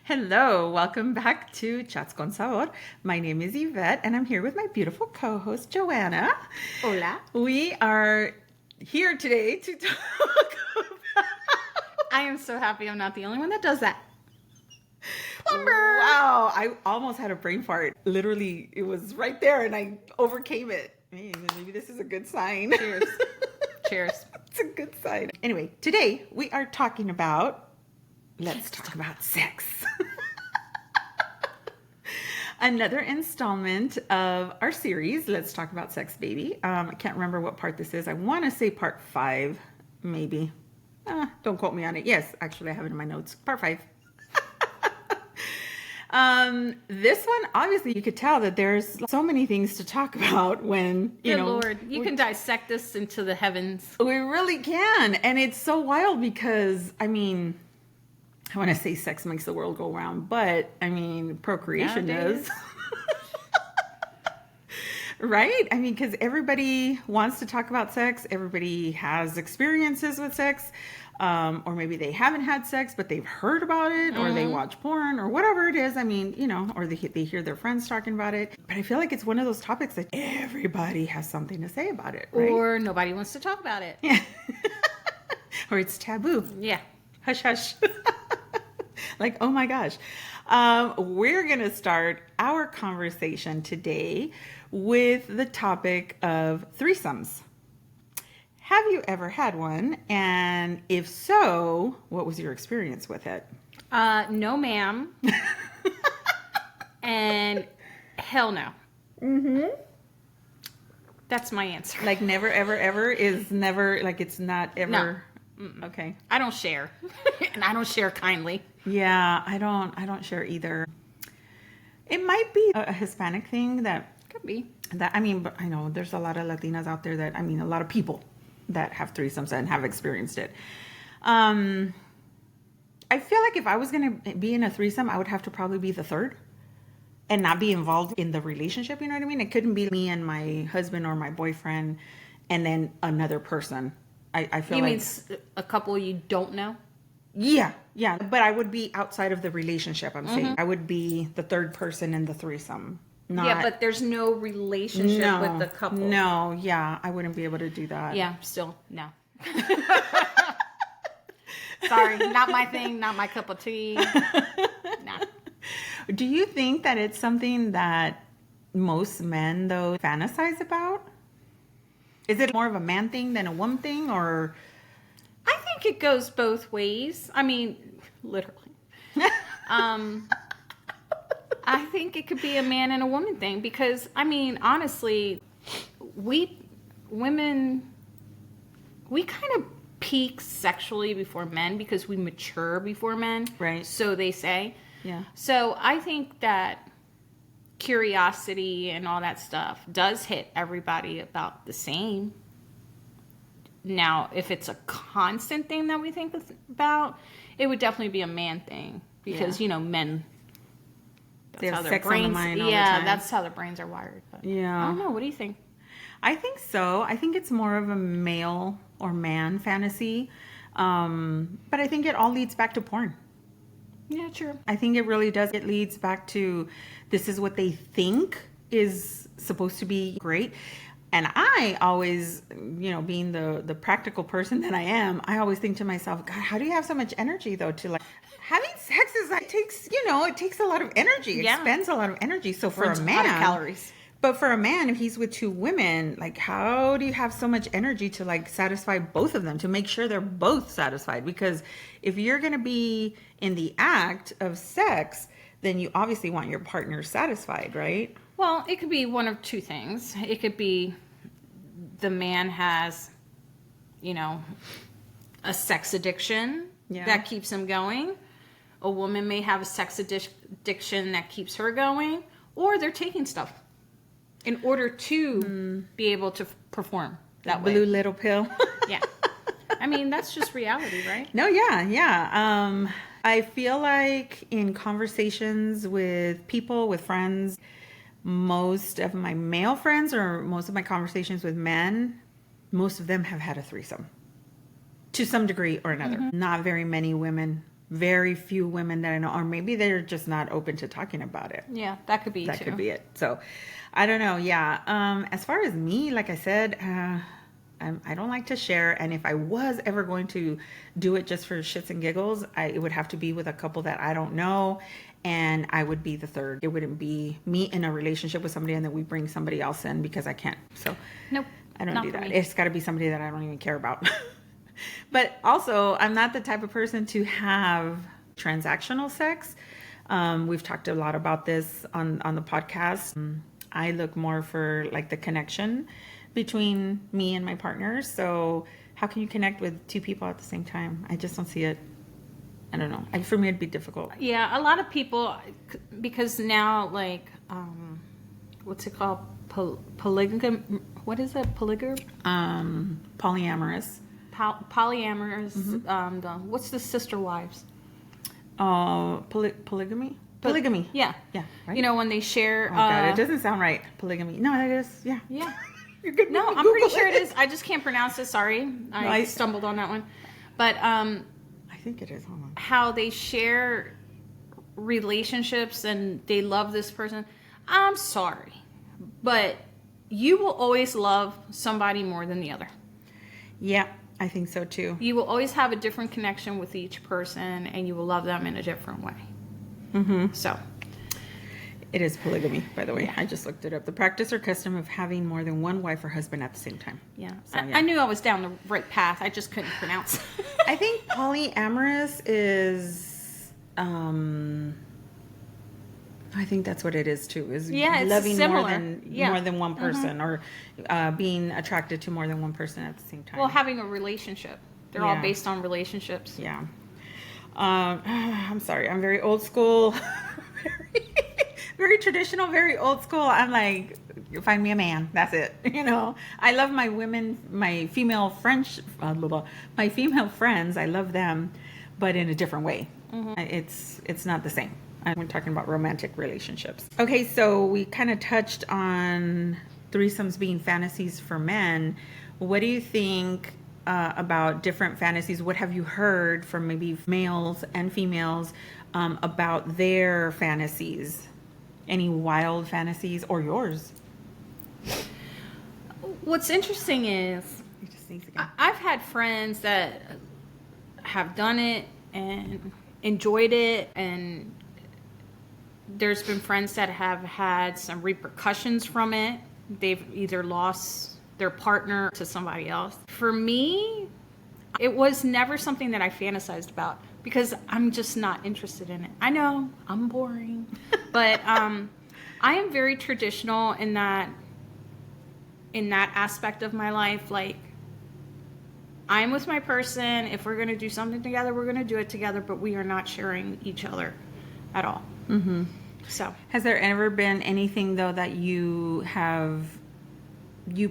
Hello, welcome back to Chats con Sabor. My name is Yvette, and I'm here with my beautiful co-host Joanna. Hola. We are here today to talk about I am so happy I'm not the only one that does that. plumber. Wow, I almost had a brain fart. Literally, it was right there, and I overcame it. Maybe this is a good sign. Cheers. Cheers. It's a good sign. Anyway, today we are talking about. Let's talk about sex. Another installment of our series, Let's Talk About Sex, Baby. I can't remember what part this is. I want to say part 5, maybe. Don't quote me on it. Yes, actually, I have it in my notes. Part 5. This one, obviously, you could tell that there's so many things to talk about when, Good Lord, you can dissect this into the heavens. We really can. And it's so wild because, I want to say sex makes the world go round, but procreation Nowadays. does. Right? Because everybody wants to talk about sex. Everybody has experiences with sex. Or maybe they haven't had sex, but they've heard about it, or they watch porn, or whatever it is. Or they hear their friends talking about it. But I feel like it's one of those topics that everybody has something to say about it, right? Or nobody wants to talk about it. Yeah. Or it's taboo. Yeah. Hush, hush. Like, oh my gosh. We're going to start our conversation today with the topic of threesomes. Have you ever had one? And if so, what was your experience with it? No, ma'am. And hell no. Mm-hmm. That's my answer. Like never, ever, ever is never, like it's not ever. No. Okay. I don't share. And I don't share kindly. Yeah, I don't share either. It might be a Hispanic thing that Could be. but I know there's a lot of Latinas out there a lot of people that have threesomes and have experienced it. I feel like if I was going to be in a threesome, I would have to probably be the third and not be involved in the relationship. You know what I mean? It couldn't be me and my husband or my boyfriend and then another person. I feel You like... mean a couple you don't know? Yeah. But I would be outside of the relationship, I'm saying. I would be the third person in the threesome. Yeah, but there's no relationship with the couple. No, yeah, I wouldn't be able to do that. Yeah, still, no. Sorry, not my thing, not my cup of tea. Nah. Do you think that it's something that most men, though, fantasize about? Is it more of a man thing than a woman thing, or... I think it goes both ways. Literally. I think it could be a man and a woman thing because, honestly, we women, we kind of peak sexually before men because we mature before men. Right. So they say. Yeah. So I think that curiosity and all that stuff does hit everybody about the same. Now, if it's a constant thing that we think about, it would definitely be a man thing because, men... They have sex on the mind all the yeah, time. that's how their brains are wired. But Yeah. I don't know. What do you think? I think so. I think it's more of a male or man fantasy. But I think it all leads back to porn. Yeah, true. I think it really does. It leads back to this is what they think is supposed to be great. And I always, being the practical person that I am, I always think to myself, God, how do you have so much energy though to having sex is it takes a lot of energy. It expends a lot of energy. So for Burns a a man, lot of calories. But for a man, if he's with two women, how do you have so much energy to satisfy both of them, to make sure they're both satisfied? Because if you're going to be in the act of sex, then you obviously want your partner satisfied, right? Well, it could be one of two things. It could be the man has, a sex addiction that keeps him going. A woman may have a sex addiction that keeps her going, or they're taking stuff in order to be able to perform that way. Blue little pill. Yeah. That's just reality, right? No, yeah. I feel like in conversations with people, with friends, most of my male friends or most of my conversations with men, most of them have had a threesome to some degree or another. Not very many women very few women that I know, or maybe they're just not open to talking about it. Yeah, that could be That too. could be it. So I don't know. Yeah. As far as me, like I said, I don't like to share. And if I was ever going to do it just for shits and giggles, it would have to be with a couple that I don't know. And I would be the third. It wouldn't be me in a relationship with somebody and then we bring somebody else in because I can't. So Nope. I don't not do for that. me. It's got to be somebody that I don't even care about. But also, I'm not the type of person to have transactional sex. We've talked a lot about this on the podcast. I look more for like the connection between me and my partners. So how can you connect with two people at the same time? I just don't see it. I don't know. For me, it'd be difficult. Yeah, a lot of people, because now, like, what's it called? Polygamy? What is it? Polygamy? Polyamorous. Polyamorous. What's the sister wives? Polygamy? Polygamy. Yeah. Yeah. Right? You know, when they share. Oh, God, it doesn't sound right. Polygamy. No, it is. Yeah. Yeah. You're good. No, I'm pretty sure it is. I just can't pronounce it. Sorry. I stumbled on that one. But I think it is. Hold on. how they share relationships and they love this person. I'm sorry. But you will always love somebody more than the other. Yeah, I think so too. You will always have a different connection with each person and you will love them in a different way. Mm-hmm. So, It is polygamy, by the way. I just looked it up. The practice or custom of having more than one wife or husband at the same time. yeah. So, I knew I was down the right path. I just couldn't pronounce. I think polyamorous is, I think that's what it is too. Is Yeah, it's loving similar. more than one person, or being attracted to more than one person at the same time. Well, having a relationship. They're all Yeah. based on relationships. Yeah. I'm sorry. I'm very old school. very, very traditional, very old school. I'm like, you find me a man. That's it. You know, I love my women, my female friends. My female friends. I love them, but in a different way. It's not the same. We're talking about romantic relationships. Okay, so we kind of touched on threesomes being fantasies for men. What do you think about different fantasies? What have you heard from maybe males and females about their fantasies? Any wild fantasies or yours? What's interesting is You just sneeze again. I've had friends that have done it and enjoyed it, and there's been friends that have had some repercussions from it. They've either lost their partner to somebody else. For me, it was never something that I fantasized about because I'm just not interested in it. I know I'm boring, but I am very traditional in that aspect of my life. Like, I'm with my person. If we're going to do something together, we're going to do it together, but we are not sharing each other at all. Mm-hmm. So, Has there ever been anything though that you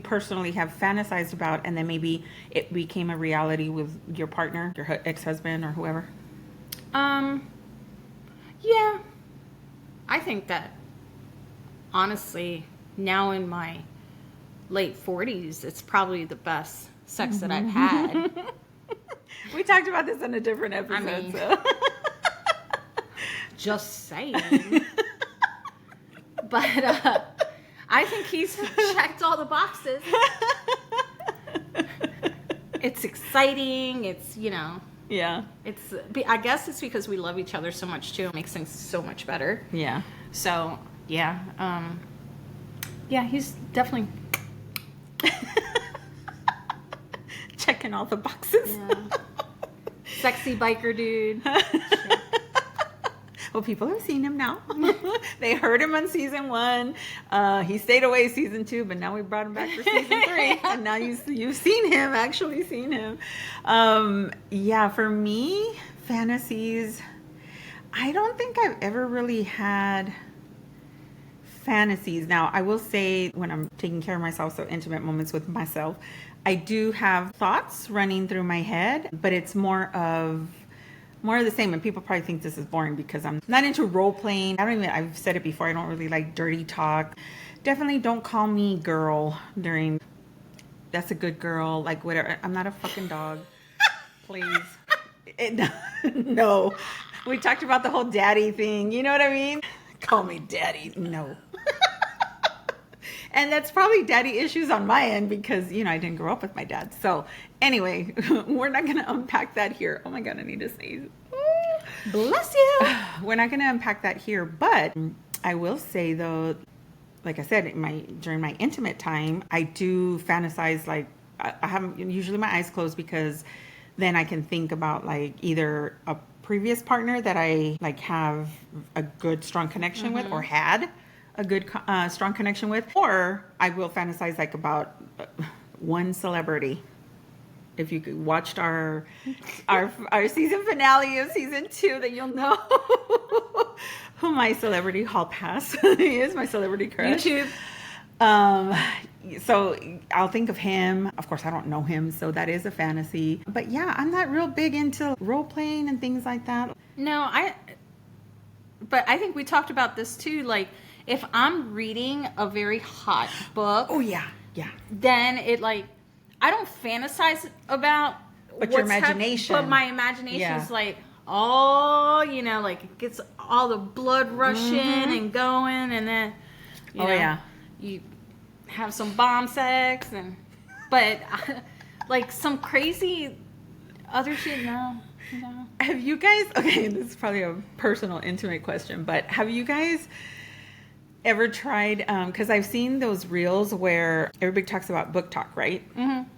personally have fantasized about, and then maybe it became a reality with your partner, your ex-husband or whoever? yeah, I think that honestly, now in my late 40s, it's probably the best sex that I've had. We talked about this in a different episode. mean- So. Just saying. But I think he's checked all the boxes. It's exciting. It's, Yeah. I guess it's because we love each other so much too. It makes things so much better. Yeah. So, yeah. Yeah, he's definitely Checking all the boxes. sexy biker dude. Well, people have seen him now. They heard him on season 1. He stayed away season 2, but now we brought him back for season 3. And now you've seen him, actually seen him. Yeah, for me, fantasies, I don't think I've ever really had fantasies. Now, I will say when I'm taking care of myself, so intimate moments with myself, I do have thoughts running through my head, but it's more of the same. And people probably think this is boring because I'm not into role playing. I've said it before, I don't really like dirty talk. Definitely don't call me girl during, that's a good girl, like whatever. I'm not a fucking dog. Please. No. We talked about the whole daddy thing. You know what I mean? Call me daddy. No. And that's probably daddy issues on my end because, I didn't grow up with my dad. So anyway, we're not going to unpack that here. Oh my God, I need to sneeze. Bless you. We're not going to unpack that here. But I will say though, like I said, during my intimate time, I do fantasize, like I have usually my eyes closed because then I can think about like either a previous partner that I like have a good strong connection with or had a good strong connection with, or I will fantasize like about one celebrity. If you watched our season finale of season 2, then you'll know who my celebrity hall pass is, my celebrity crush. YouTube. So I'll think of him. Of course, I don't know him, so that is a fantasy. But yeah, I'm not real big into role playing and things like that. No, but I think we talked about this too. Like, if I'm reading a very hot book, Oh yeah. then it like, I don't fantasize about But your imagination. but my imagination Yeah. is like, like it gets all the blood rushing and going, and then you have some bomb sex, but like some crazy other shit. No. Have you guys, okay, this is probably a personal, intimate question, but have you guys ever tried, because I've seen those reels where everybody talks about book talk, right? Mm-hmm.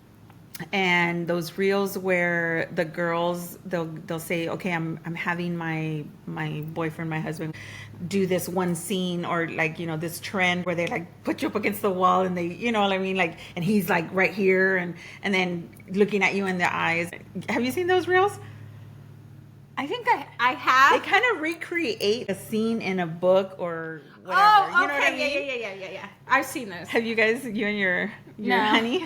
And those reels where the girls, they'll say, okay, I'm having my boyfriend, my husband, do this one scene, or like, this trend where they like put you up against the wall and they, you know what I mean? Like, and he's like right here and then looking at you in the eyes. Have you seen those reels? I think I have. They kind of recreate a scene in a book or whatever. Oh, okay. You know what I mean? Yeah. I've seen those. Have you guys, you and your No. honey?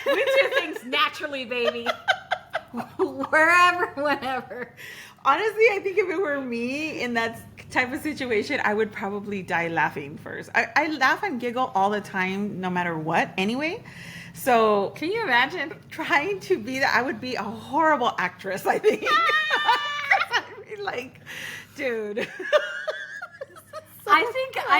We do things naturally, baby. Wherever, whenever. Honestly, I think if it were me in that type of situation, I would probably die laughing first. I laugh and giggle all the time, no matter what, anyway. So Can you imagine? trying to be that, I would be a horrible actress, I think. I'd be like, dude. I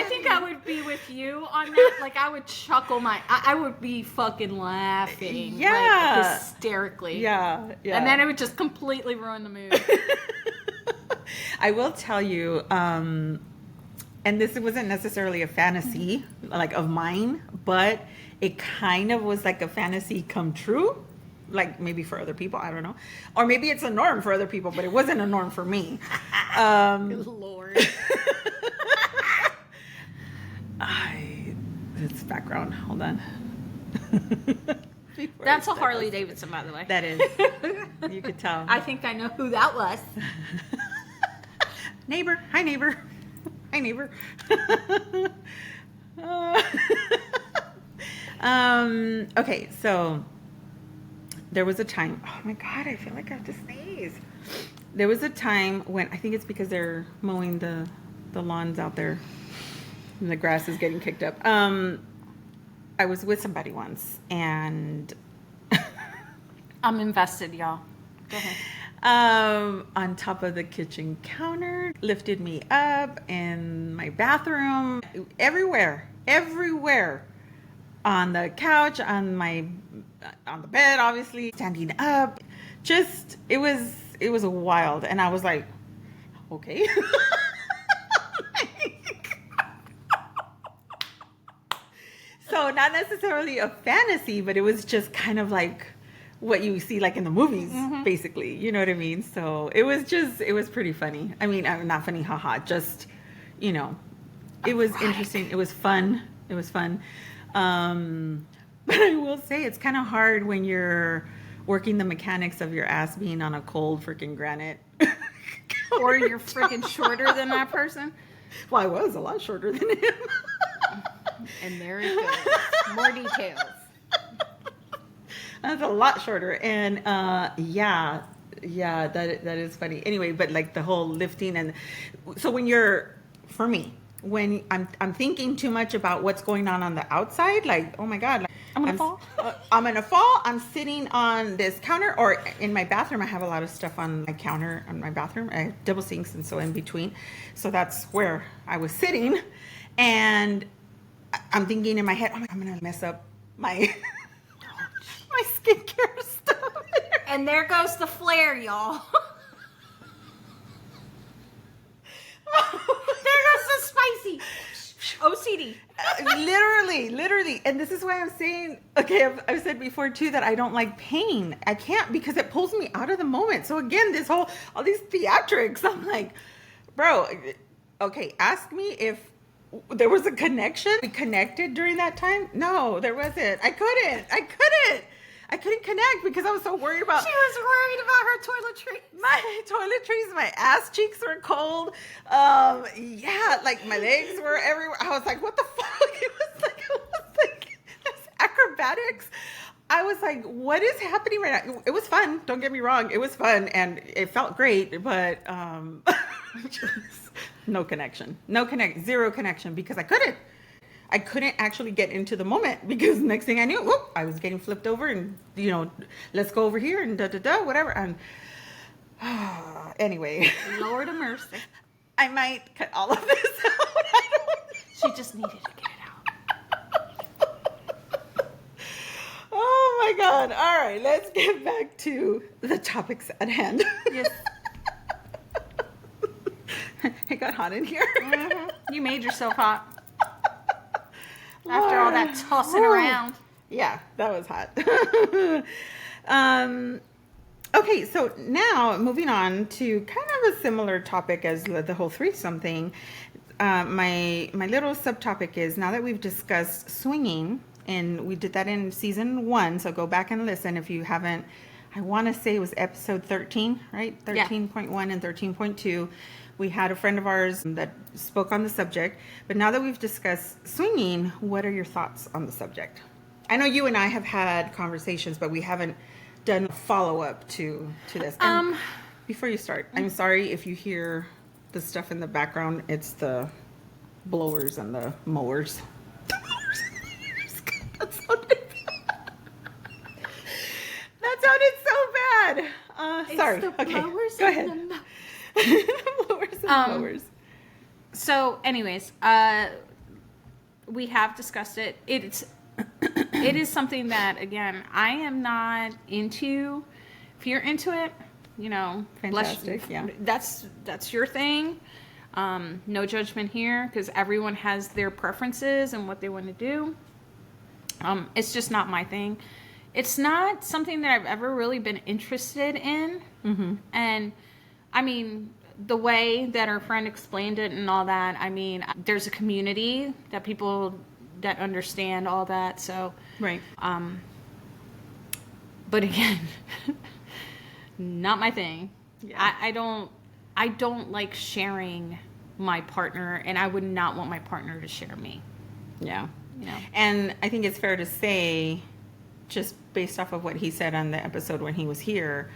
think I would be with you on that. Like, I would chuckle I would be fucking laughing. Yeah. Like, hysterically. Yeah. And then it would just completely ruin the mood. I will tell you, and this wasn't necessarily a fantasy like of mine, but it kind of was like a fantasy come true, like maybe for other people, I don't know, or maybe it's a norm for other people, but it wasn't a norm for me. Good Lord. It's background. Hold on. That's a Harley Davidson, by the way. That is. You could tell. I think I know who that was. Neighbor. Hi, neighbor. Hi, neighbor. Okay, so there was a time. Oh my God, I feel like I have to sneeze. There was a time when, I think it's because they're mowing the lawns out there and the grass is getting kicked up. I was with somebody once, and I'm invested, y'all. Go ahead. on top of the kitchen counter, lifted me up in my bathroom, everywhere, on the couch, on the bed, obviously, standing up. Just, it was wild. And I was like, okay. So not necessarily a fantasy, but it was just kind of like what you see like in the movies, basically. You know what I mean? So it was pretty funny. I mean, not funny, haha, just, it was interesting. It was fun. But I will say it's kind of hard when you're working the mechanics of your ass being on a cold freaking granite. Or you're freaking shorter than that person. Well, I was a lot shorter than him. And there it goes. More details. That's a lot shorter. And that is funny. Anyway, but like the whole lifting, and so when I'm thinking too much about what's going on the outside, like, oh my God, like, I'm gonna fall. I'm gonna fall. I'm sitting on this counter, or in my bathroom. I have a lot of stuff on my counter on my bathroom. I have double sinks, and so in between. So that's where I was sitting, and I'm thinking in my head, oh my, I'm gonna mess up my my skincare stuff. And there goes the flare, y'all. There goes the spicy. OCD. Literally. And this is why I'm saying, okay, I've said before too that I don't like pain. I can't, because it pulls me out of the moment. So again, all these theatrics, I'm like, bro, okay, ask me if there was a connection. We connected during that time? No, there wasn't. I couldn't connect because I was so worried about. She was worried about her toiletries. My toiletries, my ass cheeks were cold. Yeah, like my legs were everywhere. I was like, what the fuck? It was like this acrobatics. I was like, what is happening right now? It was fun. Don't get me wrong. It was fun and it felt great, but no connection. Zero connection because I couldn't actually get into the moment because next thing I knew, whoop, I was getting flipped over and, let's go over here and whatever. And anyway. Lord of mercy. I might cut all of this out. I don't She just needed to get it out. Oh my God. All right. Let's get back to the topics at hand. Yes. It got hot in here. Mm-hmm. You made yourself hot. After all that tossing around. Yeah, that was hot. Okay, so now moving on to kind of a similar topic as the whole threesome thing. My little subtopic is, now that we've discussed swinging, and we did that in season 1, so go back and listen if you haven't. I want to say it was episode 13, right? 13.1 and 13.2. We had a friend of ours that spoke on the subject. But now that we've discussed swinging, what are your thoughts on the subject? I know you and I have had conversations, but we haven't done a follow-up to this. And before you start, I'm sorry if you hear the stuff in the background. It's the blowers and the mowers. That sounded so bad. Sorry. Okay, go ahead. Blowers and blowers. So, anyways, we have discussed it. It is something that, again, I am not into. If you're into it, Fantastic. Yeah, that's your thing. No judgment here, because everyone has their preferences and what they want to do. It's just not my thing. It's not something that I've ever really been interested in. Mm-hmm. And I mean, the way that our friend explained it and all that, I mean, there's a community that people that understand all that. So, right. But again, not my thing. Yeah. I don't like sharing my partner, and I would not want my partner to share me. Yeah. And I think it's fair to say, just based off of what he said on the episode when he was here,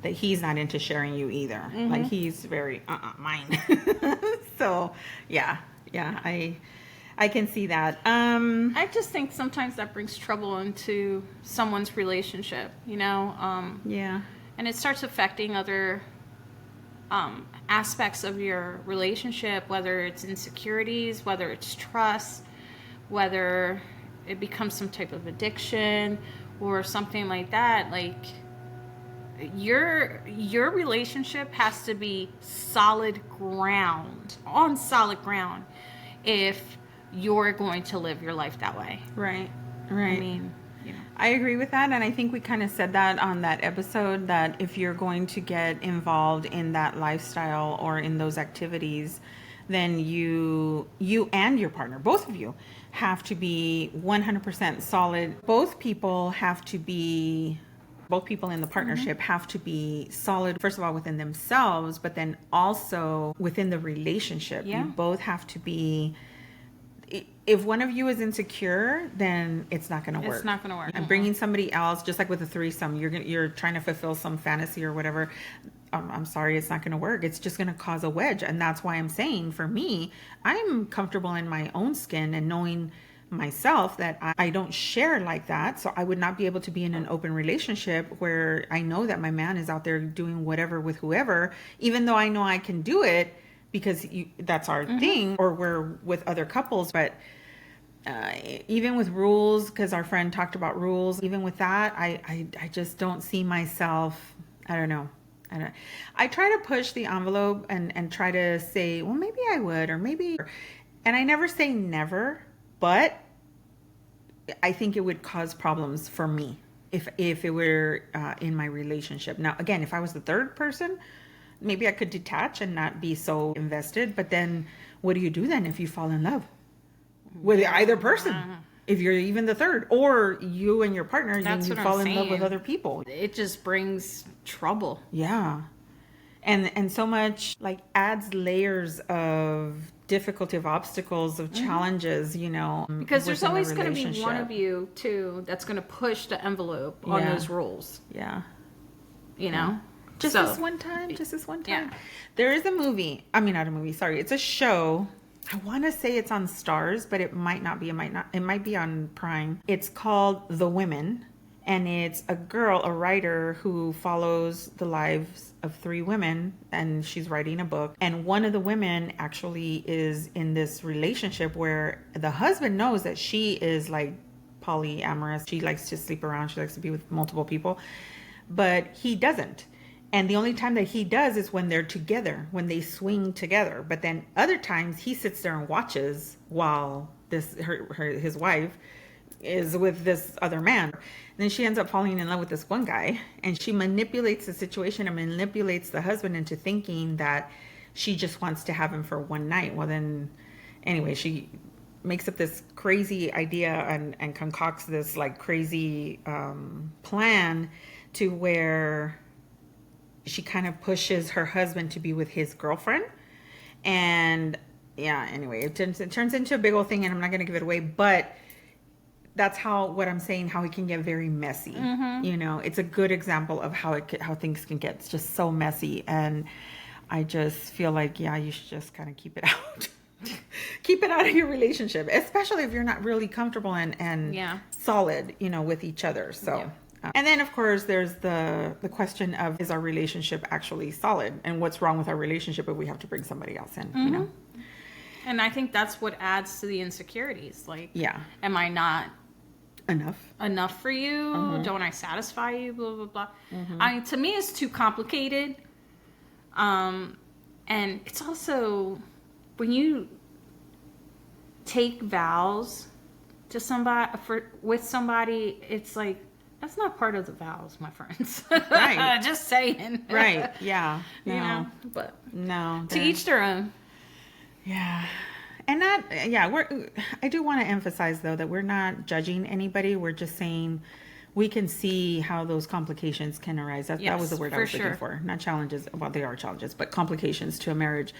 that he's not into sharing you either. Mm-hmm. Like, he's very mine. So yeah, I can see that. I just think sometimes that brings trouble into someone's relationship, Yeah. and it starts affecting other aspects of your relationship, whether it's insecurities, whether it's trust, whether it becomes some type of addiction or something like that. Like, your relationship has to be on solid ground if you're going to live your life that way. Right. I mean, I agree with that, and I think we kind of said that on that episode, that if you're going to get involved in that lifestyle or in those activities, then you and your partner, both of you, have to be 100% solid. Both people in the partnership have to be solid, first of all, within themselves, but then also within the relationship. Yeah. You both have to be. If one of you is insecure, then it's not going to work. It's not going to work. And bringing somebody else, just like with a threesome, you're trying to fulfill some fantasy or whatever. I'm sorry, it's not going to work. It's just going to cause a wedge. And that's why I'm saying, for me, I'm comfortable in my own skin and knowing myself that I don't share like that. So I would not be able to be in an open relationship where I know that my man is out there doing whatever with whoever, even though I know I can do it because that's our thing, or we're with other couples. But even with rules, because our friend talked about rules, even with that, I just don't see myself. I don't know. I try to push the envelope and try to say, well, maybe I would, or maybe, and I never say never, but I think it would cause problems for me if it were in my relationship. Now, again, if I was the third person, maybe I could detach and not be so invested. But then what do you do then if you fall in love with either person? If you're even the third, or you and your partner, you fall in love with other people. It just brings trouble. Yeah. And so much like adds layers of difficulty, of obstacles, of challenges, you know. Because there's always going to be one of you too that's going to push the envelope on those rules. Yeah. You know? Just this one time. Yeah. There is a movie. I mean, not a movie. Sorry. It's a show. I want to say it's on Stars, but it might not be. It might not. It might be on Prime. It's called The Women, and it's a girl, a writer who follows the lives of three women, and she's writing a book. And one of the women actually is in this relationship where the husband knows that she is like polyamorous. She likes to sleep around. She likes to be with multiple people, but he doesn't. And the only time that he does is when they're together, when they swing together. But then other times he sits there and watches while his wife is with this other man. And then she ends up falling in love with this one guy, and she manipulates the situation and manipulates the husband into thinking that she just wants to have him for one night. Well, then anyway, she makes up this crazy idea and concocts this like crazy plan to where she kind of pushes her husband to be with his girlfriend. And yeah, anyway, it turns into a big old thing, and I'm not going to give it away, but that's what I'm saying, how it can get very messy. You know, it's a good example of how things can get just so messy. And I just feel like, yeah, you should just kind of keep it out. Keep it out of your relationship, especially if you're not really comfortable and solid, you know, with each other. So yeah. And then, of course, there's the question of, is our relationship actually solid? And what's wrong with our relationship if we have to bring somebody else in, you know? And I think that's what adds to the insecurities. Like, yeah, am I not enough for you? Don't I satisfy you? Blah, blah, blah. I mean, to me, it's too complicated. And it's also, when you take vows to with somebody, it's like, that's not part of the vows, my friends. Right. Just saying. Right. Yeah. No. You know, but no. To each their own. Yeah. And I do want to emphasize though that we're not judging anybody. We're just saying we can see how those complications can arise. That was the word I was looking for. Not challenges. Well, they are challenges, but complications to a marriage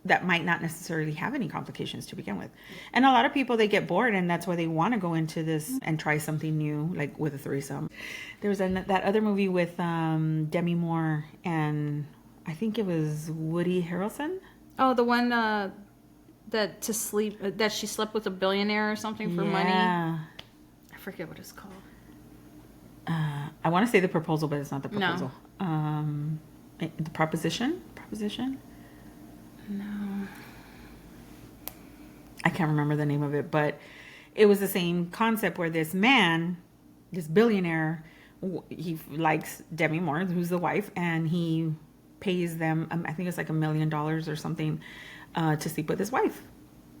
that might not necessarily have any complications to begin with. And a lot of people, they get bored, and that's why they want to go into this and try something new, like with a threesome. There was that other movie with Demi Moore and I think it was Woody Harrelson. Oh, the one that she slept with a billionaire or something for money. I forget what it's called. I want to say The Proposal, but it's not The Proposal. No. The Proposition? No. I can't remember the name of it, but it was the same concept where this man, this billionaire, he likes Demi Moore, who's the wife, and he pays them, I think it's like $1 million or something, to sleep with his wife.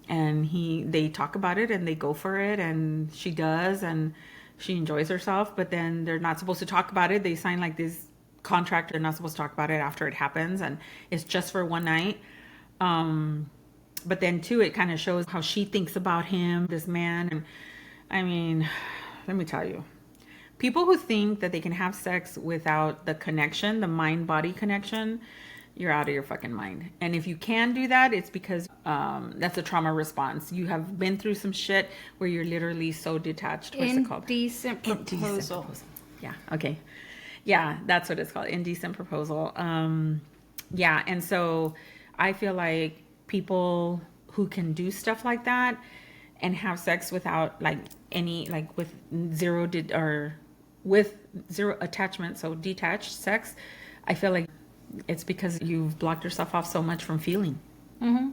And they talk about it and they go for it, and she does, and she enjoys herself, but then they're not supposed to talk about it. They sign like this contract. They're not supposed to talk about it after it happens, and it's just for one night. But then too, it kind of shows how she thinks about him, this man. And I mean, let me tell you, people who think that they can have sex without the connection, the mind-body connection, you're out of your fucking mind. And if you can do that, it's because that's a trauma response. You have been through some shit where you're literally so detached. What's it called? Indecent proposal. Yeah. Okay. Yeah, that's what it's called. Indecent proposal. Yeah. And so I feel like people who can do stuff like that, and have sex without like any, like with with zero attachment, so detached sex, I feel like it's because you've blocked yourself off so much from feeling. Mm-hmm.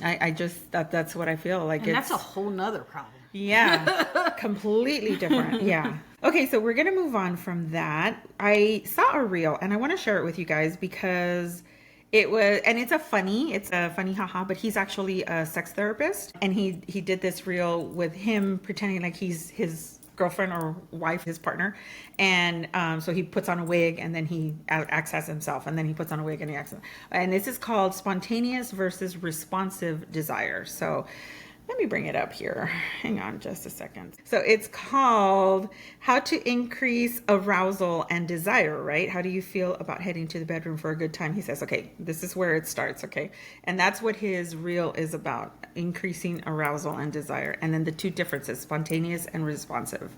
I just, that's what I feel like. And that's a whole nother problem. Yeah, completely different. Yeah. Okay, so we're going to move on from that. I saw a reel and I want to share it with you guys because it's a funny haha, but he's actually a sex therapist, and he did this reel with him pretending like he's his girlfriend or wife, his partner. And so he puts on a wig and then he acts as himself, and then he puts on a wig and he acts. And this is called spontaneous versus responsive desire. So let me bring it up here. Hang on just a second. So it's called How to Increase Arousal and Desire, right? How do you feel about heading to the bedroom for a good time? He says, okay, this is where it starts, okay? And that's what his reel is about, increasing arousal and desire. And then the two differences, spontaneous and responsive.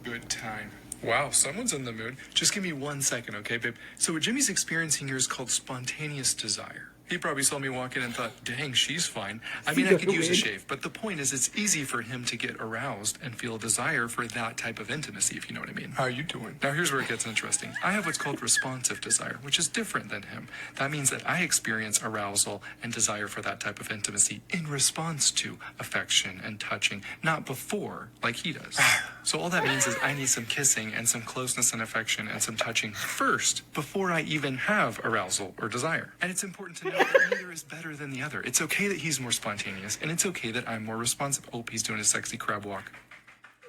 Good time. Wow, someone's in the mood. Just give me 1 second, okay, babe? So what Jimmy's experiencing here is called spontaneous desire. He probably saw me walk in and thought, dang, she's fine. I mean, I could use a shave, but the point is it's easy for him to get aroused and feel a desire for that type of intimacy, if you know what I mean. How are you doing? Now, here's where it gets interesting. I have what's called responsive desire, which is different than him. That means that I experience arousal and desire for that type of intimacy in response to affection and touching, not before, like he does. So all that means is I need some kissing and some closeness and affection and some touching first before I even have arousal or desire. And it's important to know that neither is better than the other. It's okay that he's more spontaneous, and it's okay that I'm more responsive. Oh, he's doing his sexy crab walk.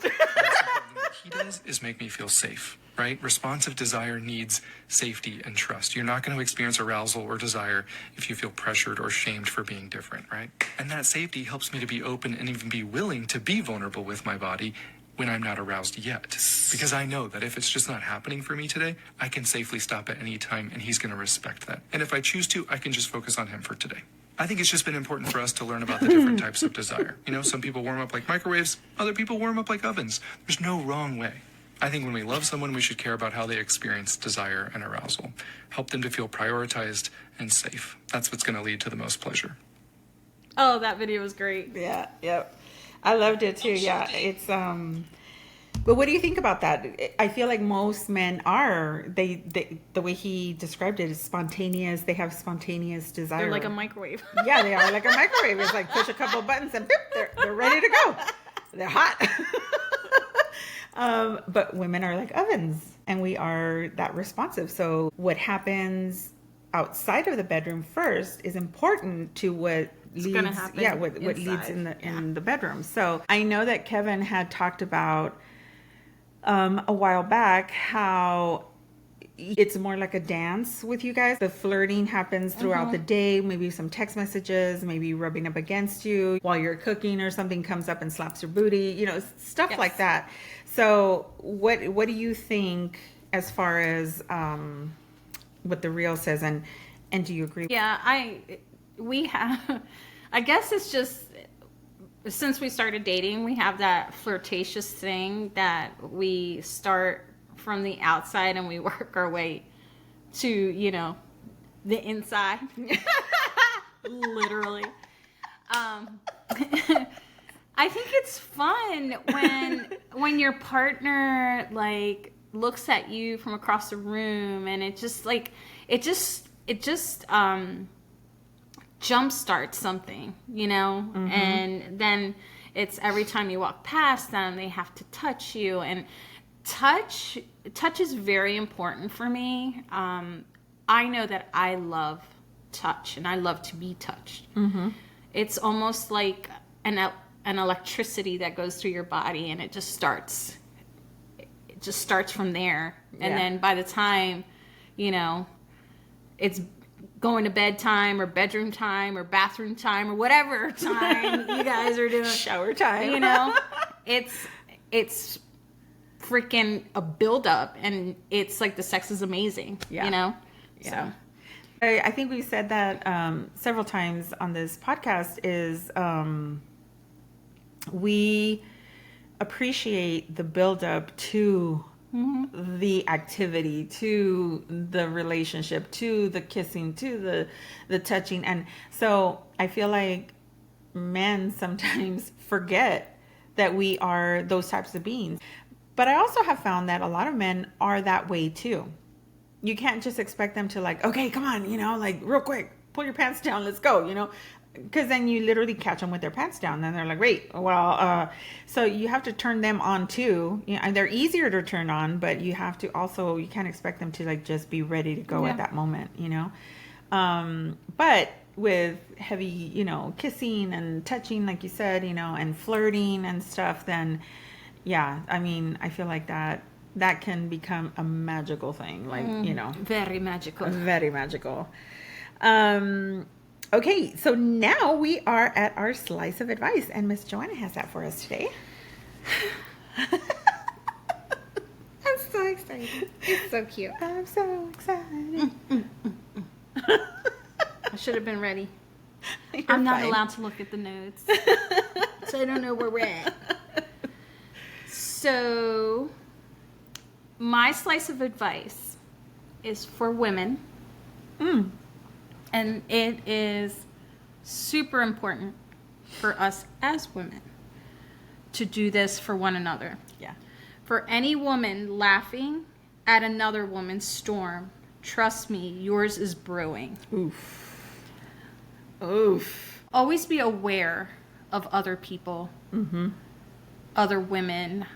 What he does is make me feel safe, right? Responsive desire needs safety and trust. You're not going to experience arousal or desire if you feel pressured or shamed for being different, right? And that safety helps me to be open and even be willing to be vulnerable with my body when I'm not aroused yet. Because I know that if it's just not happening for me today, I can safely stop at any time and he's going to respect that. And if I choose to, I can just focus on him for today. I think it's just been important for us to learn about the different types of desire. You know, some people warm up like microwaves, other people warm up like ovens. There's no wrong way. I think when we love someone, we should care about how they experience desire and arousal. Help them to feel prioritized and safe. That's what's going to lead to the most pleasure. Oh, that video was great. Yeah, yep. I loved it too. Yeah, it's but what do you think about that? I feel like most men are they the way he described it is spontaneous. They have spontaneous desire. They're like a microwave. Yeah, they are like a microwave. It's like push a couple buttons and boop, they're ready to go. They're hot. But women are like ovens, and we are that responsive. So what happens outside of the bedroom first is important to what leads, what leads in the bedroom. So I know that Kevin had talked about a while back how it's more like a dance with you guys. The flirting happens throughout the day, maybe some text messages, maybe rubbing up against you while you're cooking, or something comes up and slaps your booty, you know, stuff like that. So what do you think as far as what the reel says, and do you agree? Yeah, I guess it's just, since we started dating, we have that flirtatious thing that we start from the outside and we work our way to, you know, the inside. Literally. I think it's fun when your partner like looks at you from across the room, and it just jumpstarts something, you know. And then it's every time you walk past them, they have to touch you, and touch is very important for me. I know that I love touch, and I love to be touched. It's almost like an electricity that goes through your body, and it just starts from there. And then by the time, you know, it's going to bedtime or bedroom time or bathroom time or whatever time you guys are doing, shower time, you know, it's freaking a buildup, and it's like the sex is amazing, you know. So I think we said that several times on this podcast is we appreciate the buildup to the activity, to the relationship, to the kissing, to the touching. And so I feel like men sometimes forget that we are those types of beings. But I also have found that a lot of men are that way too. You can't just expect them to like, okay, come on, like real quick, pull your pants down, let's go, because then you literally catch them with their pants down. Then they're like, wait, well, so you have to turn them on too. And they're easier to turn on, but you have to also, you can't expect them to like just be ready to go at that moment. But with heavy, kissing and touching, like you said, and flirting and stuff, then yeah, I mean, I feel like that can become a magical thing, like, Very magical. very magical. Okay, so now we are at our slice of advice, and Miss Joanna has that for us today. I'm so excited. It's so cute. I'm so excited. I should have been ready. You're I'm not fine. allowed to look at the notes, so I don't know where we're at. So, my slice of advice is for women. And it is super important for us as women to do this for one another. Yeah. For any woman laughing at another woman's storm, trust me, yours is brewing. Oof. Always be aware of other people, other women.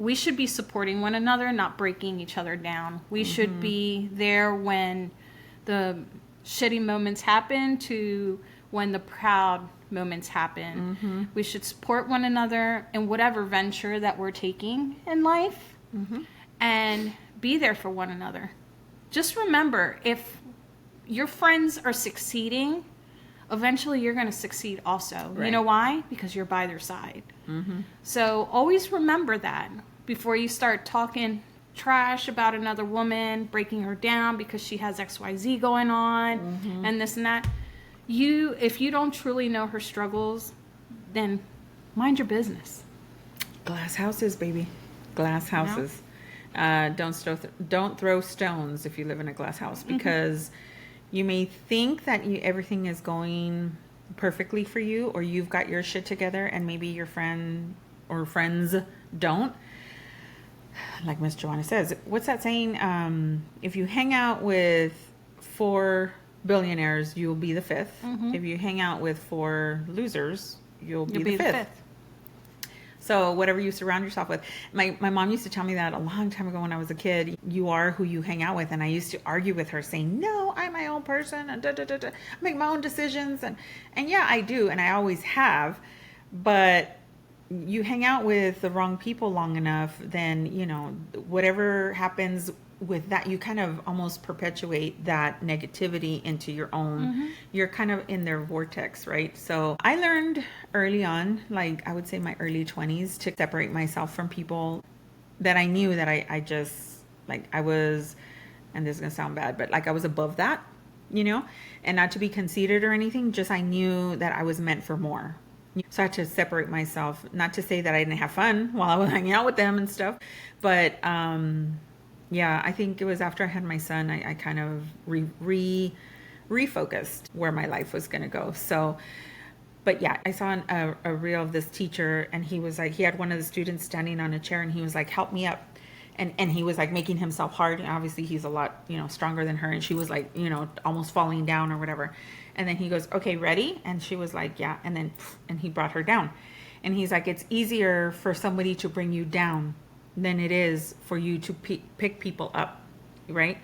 We should be supporting one another, not breaking each other down. We should be there when the shitty moments happen to when the proud moments happen. We should support one another in whatever venture that we're taking in life and be there for one another. Just remember, if your friends are succeeding, eventually you're going to succeed also. Right. You know why? Because you're by their side. So always remember that before you start talking trash about another woman, breaking her down because she has XYZ going on and this and that. If you don't truly know her struggles, then mind your business. Glass houses, baby. Glass houses. Don't throw stones if you live in a glass house, because you may think that everything is going perfectly for you, or you've got your shit together, and maybe your friend or friends don't. Like Miss Joanna says, what's that saying? If you hang out with 4 billionaires, you'll be the 5th. If you hang out with 4 losers, you'll be the 5th. So whatever you surround yourself with. My mom used to tell me that a long time ago when I was a kid. You are who you hang out with. And I used to argue with her saying, no, I'm my own person. And I make my own decisions. And yeah, I do. And I always have. But you hang out with the wrong people long enough, then, whatever happens with that, you kind of almost perpetuate that negativity into your own. You're kind of in their vortex, right? So I learned early on, like I would say my early 20s, to separate myself from people that I knew that I just, like I was, and this is going to sound bad, but like I was above that, and not to be conceited or anything, just I knew that I was meant for more. So I had to separate myself, not to say that I didn't have fun while I was hanging out with them and stuff, but yeah, I think it was after I had my son, I kind of refocused where my life was going to go. So, but yeah, I saw a reel of this teacher, and he was like, he had one of the students standing on a chair, and he was like, help me up. And he was like making himself hard. And obviously he's a lot, stronger than her. And she was like, almost falling down or whatever. And then he goes, okay, ready? And she was like, yeah. And then, and he brought her down. And he's like, it's easier for somebody to bring you down than it is for you to pick people up, right?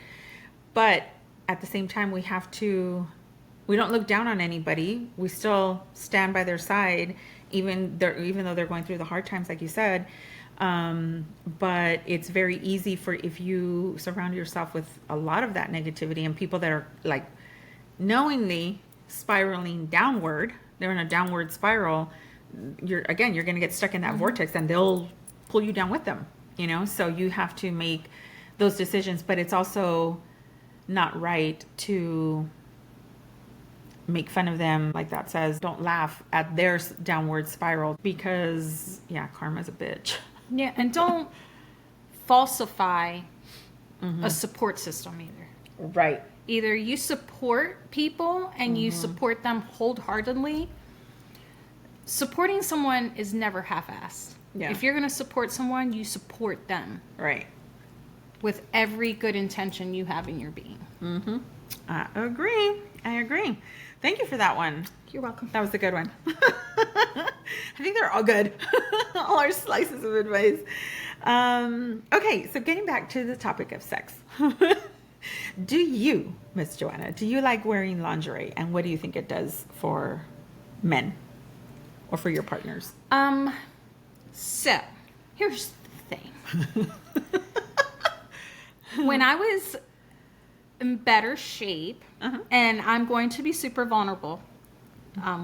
But at the same time, we don't look down on anybody. We still stand by their side, even though they're going through the hard times, like you said. But it's very easy if you surround yourself with a lot of that negativity and people that are like knowingly spiraling downward, they're in a downward spiral. You're going to get stuck in that vortex, and they'll pull you down with them, so you have to make those decisions. But it's also not right to make fun of them, like that says, don't laugh at their downward spiral, because karma's a bitch. Yeah, and don't falsify a support system either. Right. Either you support people and you support them wholeheartedly, supporting someone is never half-assed. Yeah. If you're going to support someone, you support them Right. with every good intention you have in your being. Mm-hmm. I agree. Thank you for that one. You're welcome. That was a good one. I think they're all good. All our slices of advice. Okay, so getting back to the topic of sex. Do you, Miss Joanna, do you like wearing lingerie? And what do you think it does for men or for your partners? So, here's the thing. When I was in better shape, and I'm going to be super vulnerable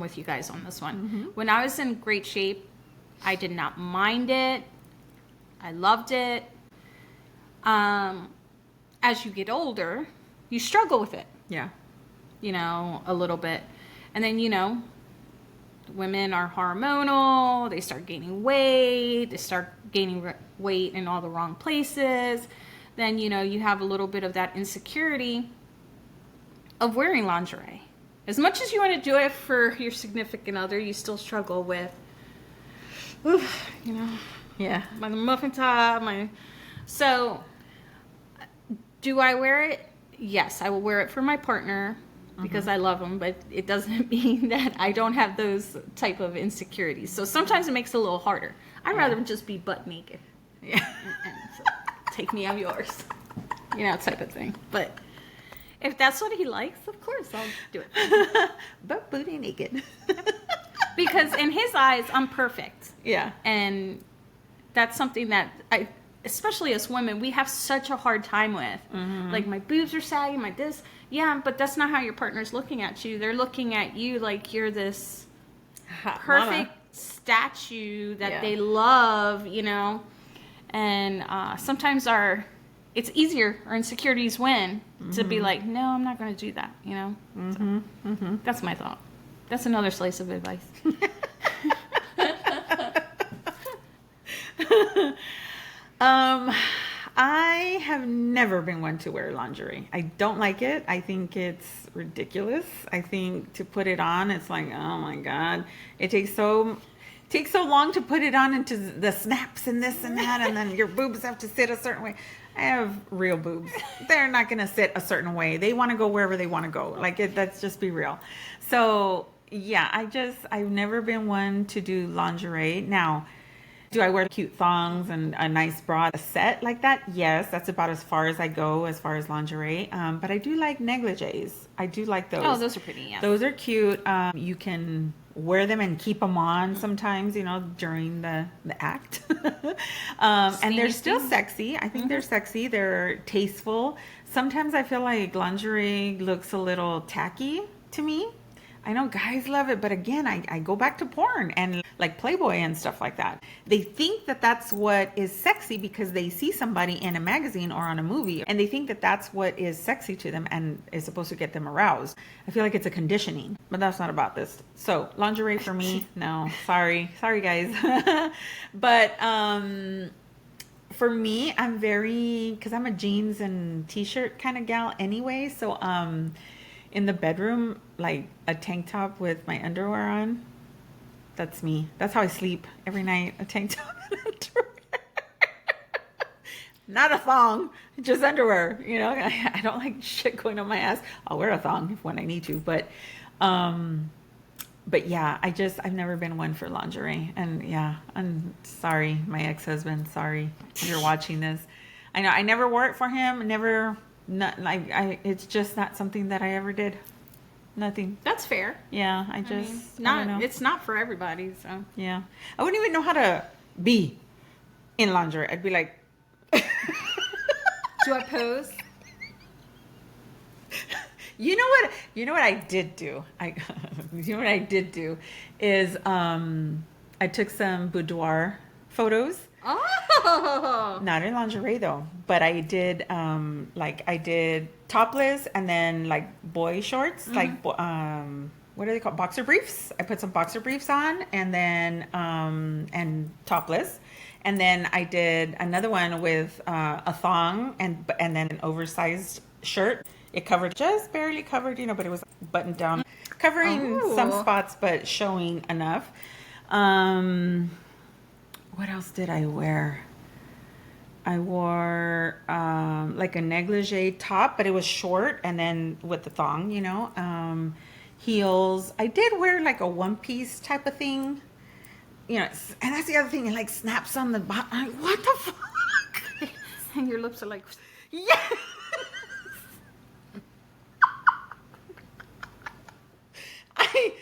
with you guys on this one. When I was in great shape, I did not mind it. I loved it. As you get older, you struggle with it, Yeah. a little bit. And then, women are hormonal. They start gaining weight. They start gaining weight in all the wrong places. Then, you have a little bit of that insecurity of wearing lingerie. As much as you want to do it for your significant other, you still struggle with, Yeah. my muffin top, So, do I wear it? Yes, I will wear it for my partner because I love him, but it doesn't mean that I don't have those type of insecurities. So sometimes it makes it a little harder. I'd rather just be butt naked. Yeah. And so, take me, I'm yours. Type of thing. But if that's what he likes, of course, I'll do it. But booty naked. Because in his eyes, I'm perfect. Yeah. And that's something that especially as women, we have such a hard time with. Like, my boobs are saggy, my this. Yeah, but that's not how your partner's looking at you. They're looking at you like you're this Hot perfect mama. statue that Yeah. they love, And sometimes it's easier, our insecurities win, to be like, no, I'm not going to do that, So, that's my thought. That's another slice of advice. I have never been one to wear lingerie. I don't like it. I think it's ridiculous. I think to put it on, it's like, oh my God. It takes so long to put it on into the snaps and this and that, and then your boobs have to sit a certain way. I have real boobs. They're not going to sit a certain way. They want to go wherever they want to go. Let's just be real. So, yeah, I've never been one to do lingerie. Now, do I wear cute thongs and a nice bra set like that? Yes, that's about as far as I go as far as lingerie. But I do like negligees. I do like those. Oh, those are pretty, yeah. Those are cute. You can wear them and keep them on sometimes, during the act. And they're still sexy. I think they're sexy. They're tasteful. Sometimes I feel like lingerie looks a little tacky to me. I know guys love it, but again, I go back to porn and like Playboy and stuff like that. They think that that's what is sexy because they see somebody in a magazine or on a movie, and they think that that's what is sexy to them and is supposed to get them aroused. I feel like it's a conditioning, but that's not about this. So lingerie for me, no, sorry guys. But for me, because I'm a jeans and t-shirt kind of gal anyway, so in the bedroom, like a tank top with my underwear on, that's me. That's how I sleep every night, a tank top and underwear. Not a thong, just underwear. I don't like shit going on my ass. I'll wear a thong when I need to, but yeah, I've never been one for lingerie. And yeah, I'm sorry, my ex-husband, sorry if you're watching this. I know I never wore it for him, it's just not something that I ever did. Nothing. That's fair. Yeah, I don't know. It's not for everybody, so. Yeah. I wouldn't even know how to be in lingerie. I'd be like, do I pose? You know what I did do? What I did do is I took some boudoir photos. Oh. Not in lingerie though, but I did I did topless and then like boy shorts, like what are they called? Boxer briefs. I put some boxer briefs on and then and topless. And then I did another one with a thong and then an oversized shirt. It just barely covered, but it was buttoned down, covering some spots but showing enough. What else did I wear? I wore like a negligee top, but it was short and then with the thong, heels. I did wear like a one piece type of thing, and that's the other thing. It like snaps on the bottom. Like, what the fuck? And your lips are like, Yeah. I.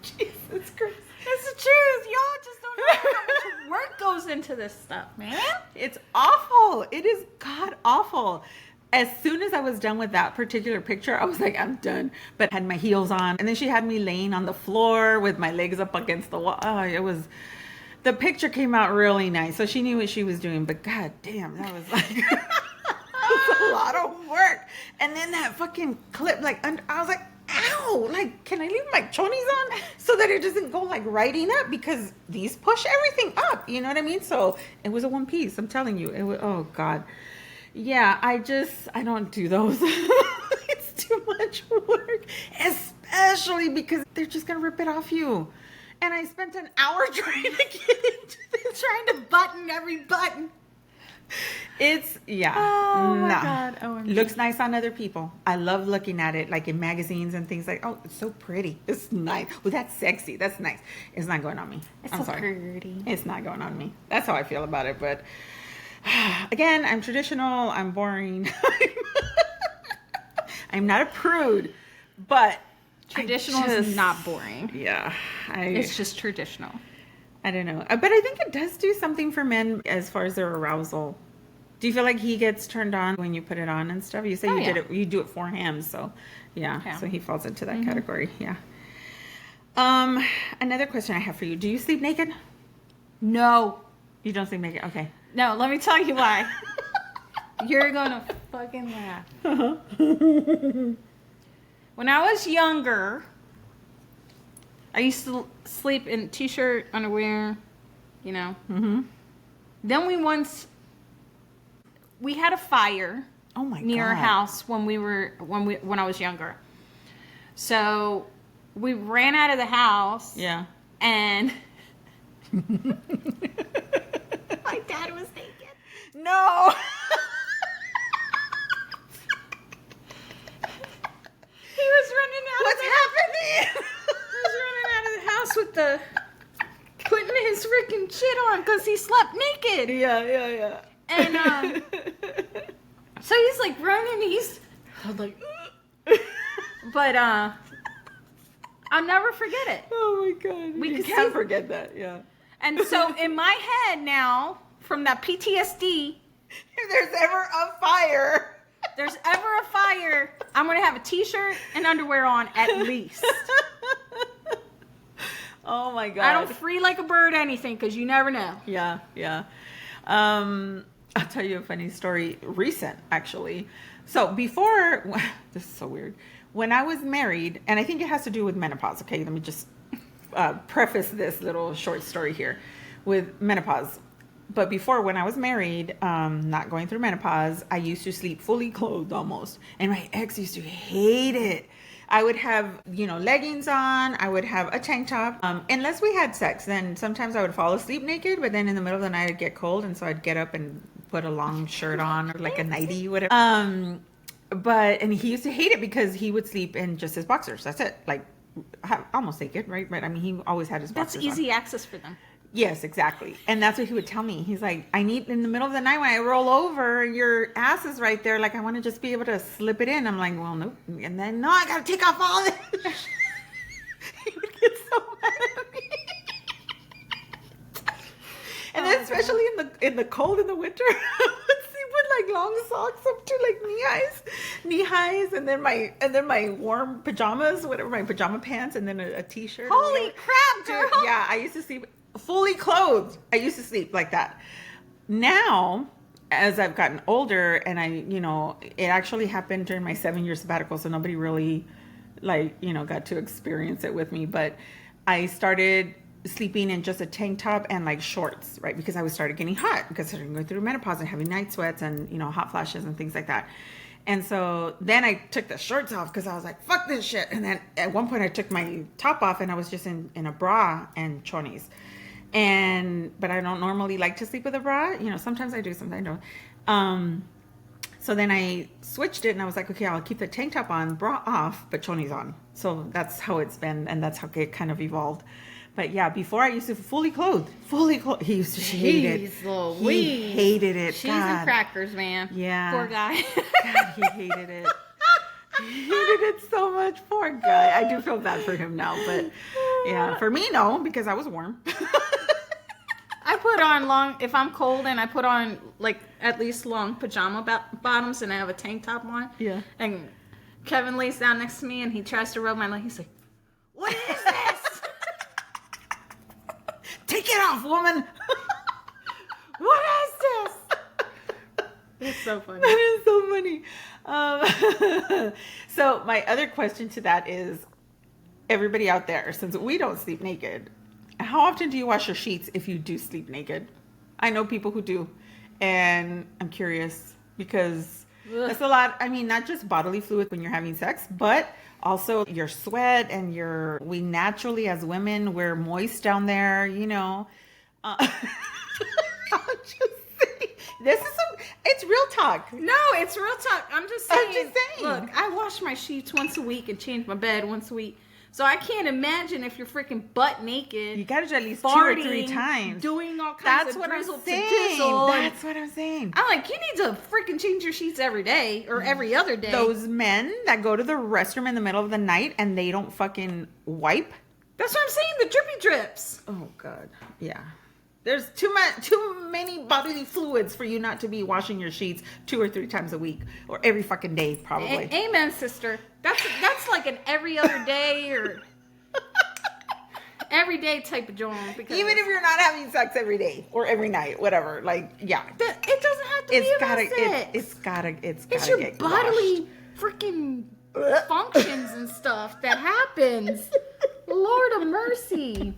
Jesus Christ. it's the truth. Y'all just don't know how much work goes into this stuff, man. It's awful. It is god awful. As soon as I was done with that particular picture, I was like, I'm done. But I had my heels on. And then she had me laying on the floor with my legs up against the wall. Oh, the picture came out really nice. So she knew what she was doing. But god damn, that was like, it was a lot of work. And then that fucking clip, like, I was like, ow, like, can I leave my chonies on so that it doesn't go like riding up, because these push everything up, you know what I mean? So it was a one piece, I'm telling you. It was, oh god. Yeah, I don't do those. It's too much work, especially because they're just gonna rip it off you. And I spent an hour trying to get into this, Trying to button every button. It's, yeah. Oh my nah. God. OMG. Looks nice on other people. I love looking at it, like in magazines and things like, oh, it's so pretty. It's nice. Well, that's sexy. That's nice. It's not going on me. It's I'm so sorry. pretty. It's not going on me. That's how I feel about it. But again, I'm traditional. I'm boring. I'm not a prude, but Traditional is not boring. Yeah. It's just traditional. I don't know. But I think it does do something for men as far as their arousal. Do you feel like he gets turned on when you put it on and stuff? You say you do it for him, so yeah. So he falls into that category. Yeah. Another question I have for you. Do you sleep naked? No. You don't sleep naked? Okay. No, let me tell you why. You're gonna fucking laugh. When I was younger, I used to sleep in t-shirt, underwear, Mm-hmm. Then we had a fire Oh my near God. our house when I was younger. So we ran out of the house. Yeah. And my dad was naked. No. He was running out What's happening? He was running out of the house with putting his freaking shit on because he slept naked. Yeah. And so he's like running. I was like, but I'll never forget it. Oh my God. We You could can't see- forget that. Yeah. And so in my head now, from that PTSD, If there's ever a fire. there's ever a fire, I'm gonna have a t-shirt and underwear on at least. Oh my God. I don't free like a bird anything because you never know. Yeah. I'll tell you a funny story, recent actually. So before, this is so weird. When I was married, and I think it has to do with menopause. Okay, let me just preface this little short story here with menopause. But before, when I was married, not going through menopause, I used to sleep fully clothed almost. And my ex used to hate it. I would have, leggings on. I would have a tank top. Unless we had sex, then sometimes I would fall asleep naked. But then in the middle of the night, I'd get cold. And so I'd get up and put a long shirt on or like a nightie, whatever. And he used to hate it because he would sleep in just his boxers. That's it. Like almost naked, right? But I mean, he always had his That's boxers on. easy access for them. Yes, exactly. And that's what he would tell me. He's like, I need, in the middle of the night when I roll over, your ass is right there. Like, I want to just be able to slip it in. I'm like, well, nope. And then, no, I got to take off all this. He would get so mad at me. And then especially in the cold in the winter, I would sleep with like long socks up to like knee highs, and then my warm pajamas, whatever, my pajama pants, and then a t-shirt. or Holy whatever. crap, Dude, girl! yeah, I used to sleep fully clothed. I used to sleep like that. Now, as I've gotten older, and it actually happened during my 7-year sabbatical, so nobody really got to experience it with me. But I started sleeping in just a tank top and like shorts, right? Because I started getting hot because I started going through menopause and having night sweats and hot flashes and things like that. And so then I took the shorts off because I was like, fuck this shit. And then at one point I took my top off and I was just in a bra and chonies. But I don't normally like to sleep with a bra. You know, sometimes I do, sometimes I don't. So then I switched it and I was like, okay, I'll keep the tank top on, bra off, but chonies on. So that's how it's been, and that's how it kind of evolved. But yeah, before I used to fully clothed. He used to hate it. He hated it. Cheese and crackers, man. Yeah. Poor guy. God, he hated it. He hated it so much. Poor guy. I do feel bad for him now, but yeah, for me, no, because I was warm. I put on if I'm cold and I put on like at least long pajama bottoms and I have a tank top on. Yeah. And Kevin lays down next to me and he tries to rub my leg. He's like, "What is this?" Take it off, woman. What is this? It's so funny. That is so funny. So my other question to that is, everybody out there, since we don't sleep naked, how often do you wash your sheets if you do sleep naked? I know people who do, and I'm curious because that's a lot. I mean, not just bodily fluid when you're having sex, but also your sweat and we naturally as women, we're moist down there, you know. I'm just saying, it's real talk. No, it's real talk. I'm just saying. I'm just saying. Look, I wash my sheets once a week and change my bed once a week. So I can't imagine if you're freaking butt naked. You gotta do at least farting, 2 or 3 times. Doing all kinds That's of what I'm drizzle to saying. jizzle. That's what I'm saying. I'm like, you need to freaking change your sheets every day or every other day. Those men that go to the restroom in the middle of the night and they don't fucking wipe. That's what I'm saying. The drippy drips. Oh God, yeah. There's too many bodily fluids for you not to be washing your sheets 2 or 3 times a week or every fucking day, probably. Amen, sister. That's like an every other day or everyday type of joint. Even if you're not having sex every day or every night, whatever. Like, yeah, it doesn't have to be about sex. It's your get bodily freaking functions and stuff that happens. Lord of mercy.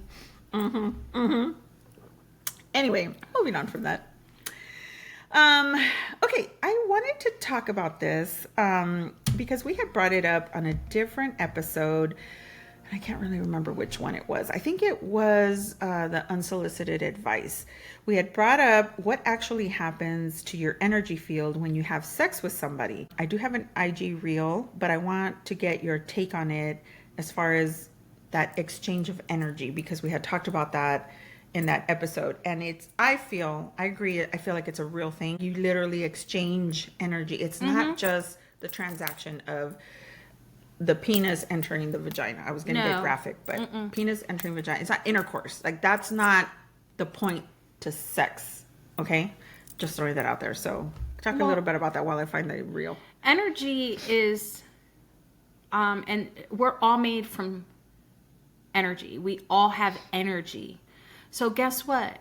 Anyway, moving on from that. Okay, I wanted to talk about this because we had brought it up on a different episode. I can't really remember which one it was. I think it was the unsolicited advice. We had brought up what actually happens to your energy field when you have sex with somebody. I do have an IG reel, but I want to get your take on it as far as that exchange of energy, because we had talked about that in that episode. And I agree. I feel like it's a real thing. You literally exchange energy. It's not just the transaction of the penis entering the vagina. I was going to get graphic, but penis entering vagina. It's not intercourse. Like, that's not the point to sex. Okay? Just throwing that out there. So talk a little bit about that while I find the reel. Energy is, and we're all made from energy. We all have energy. So guess what?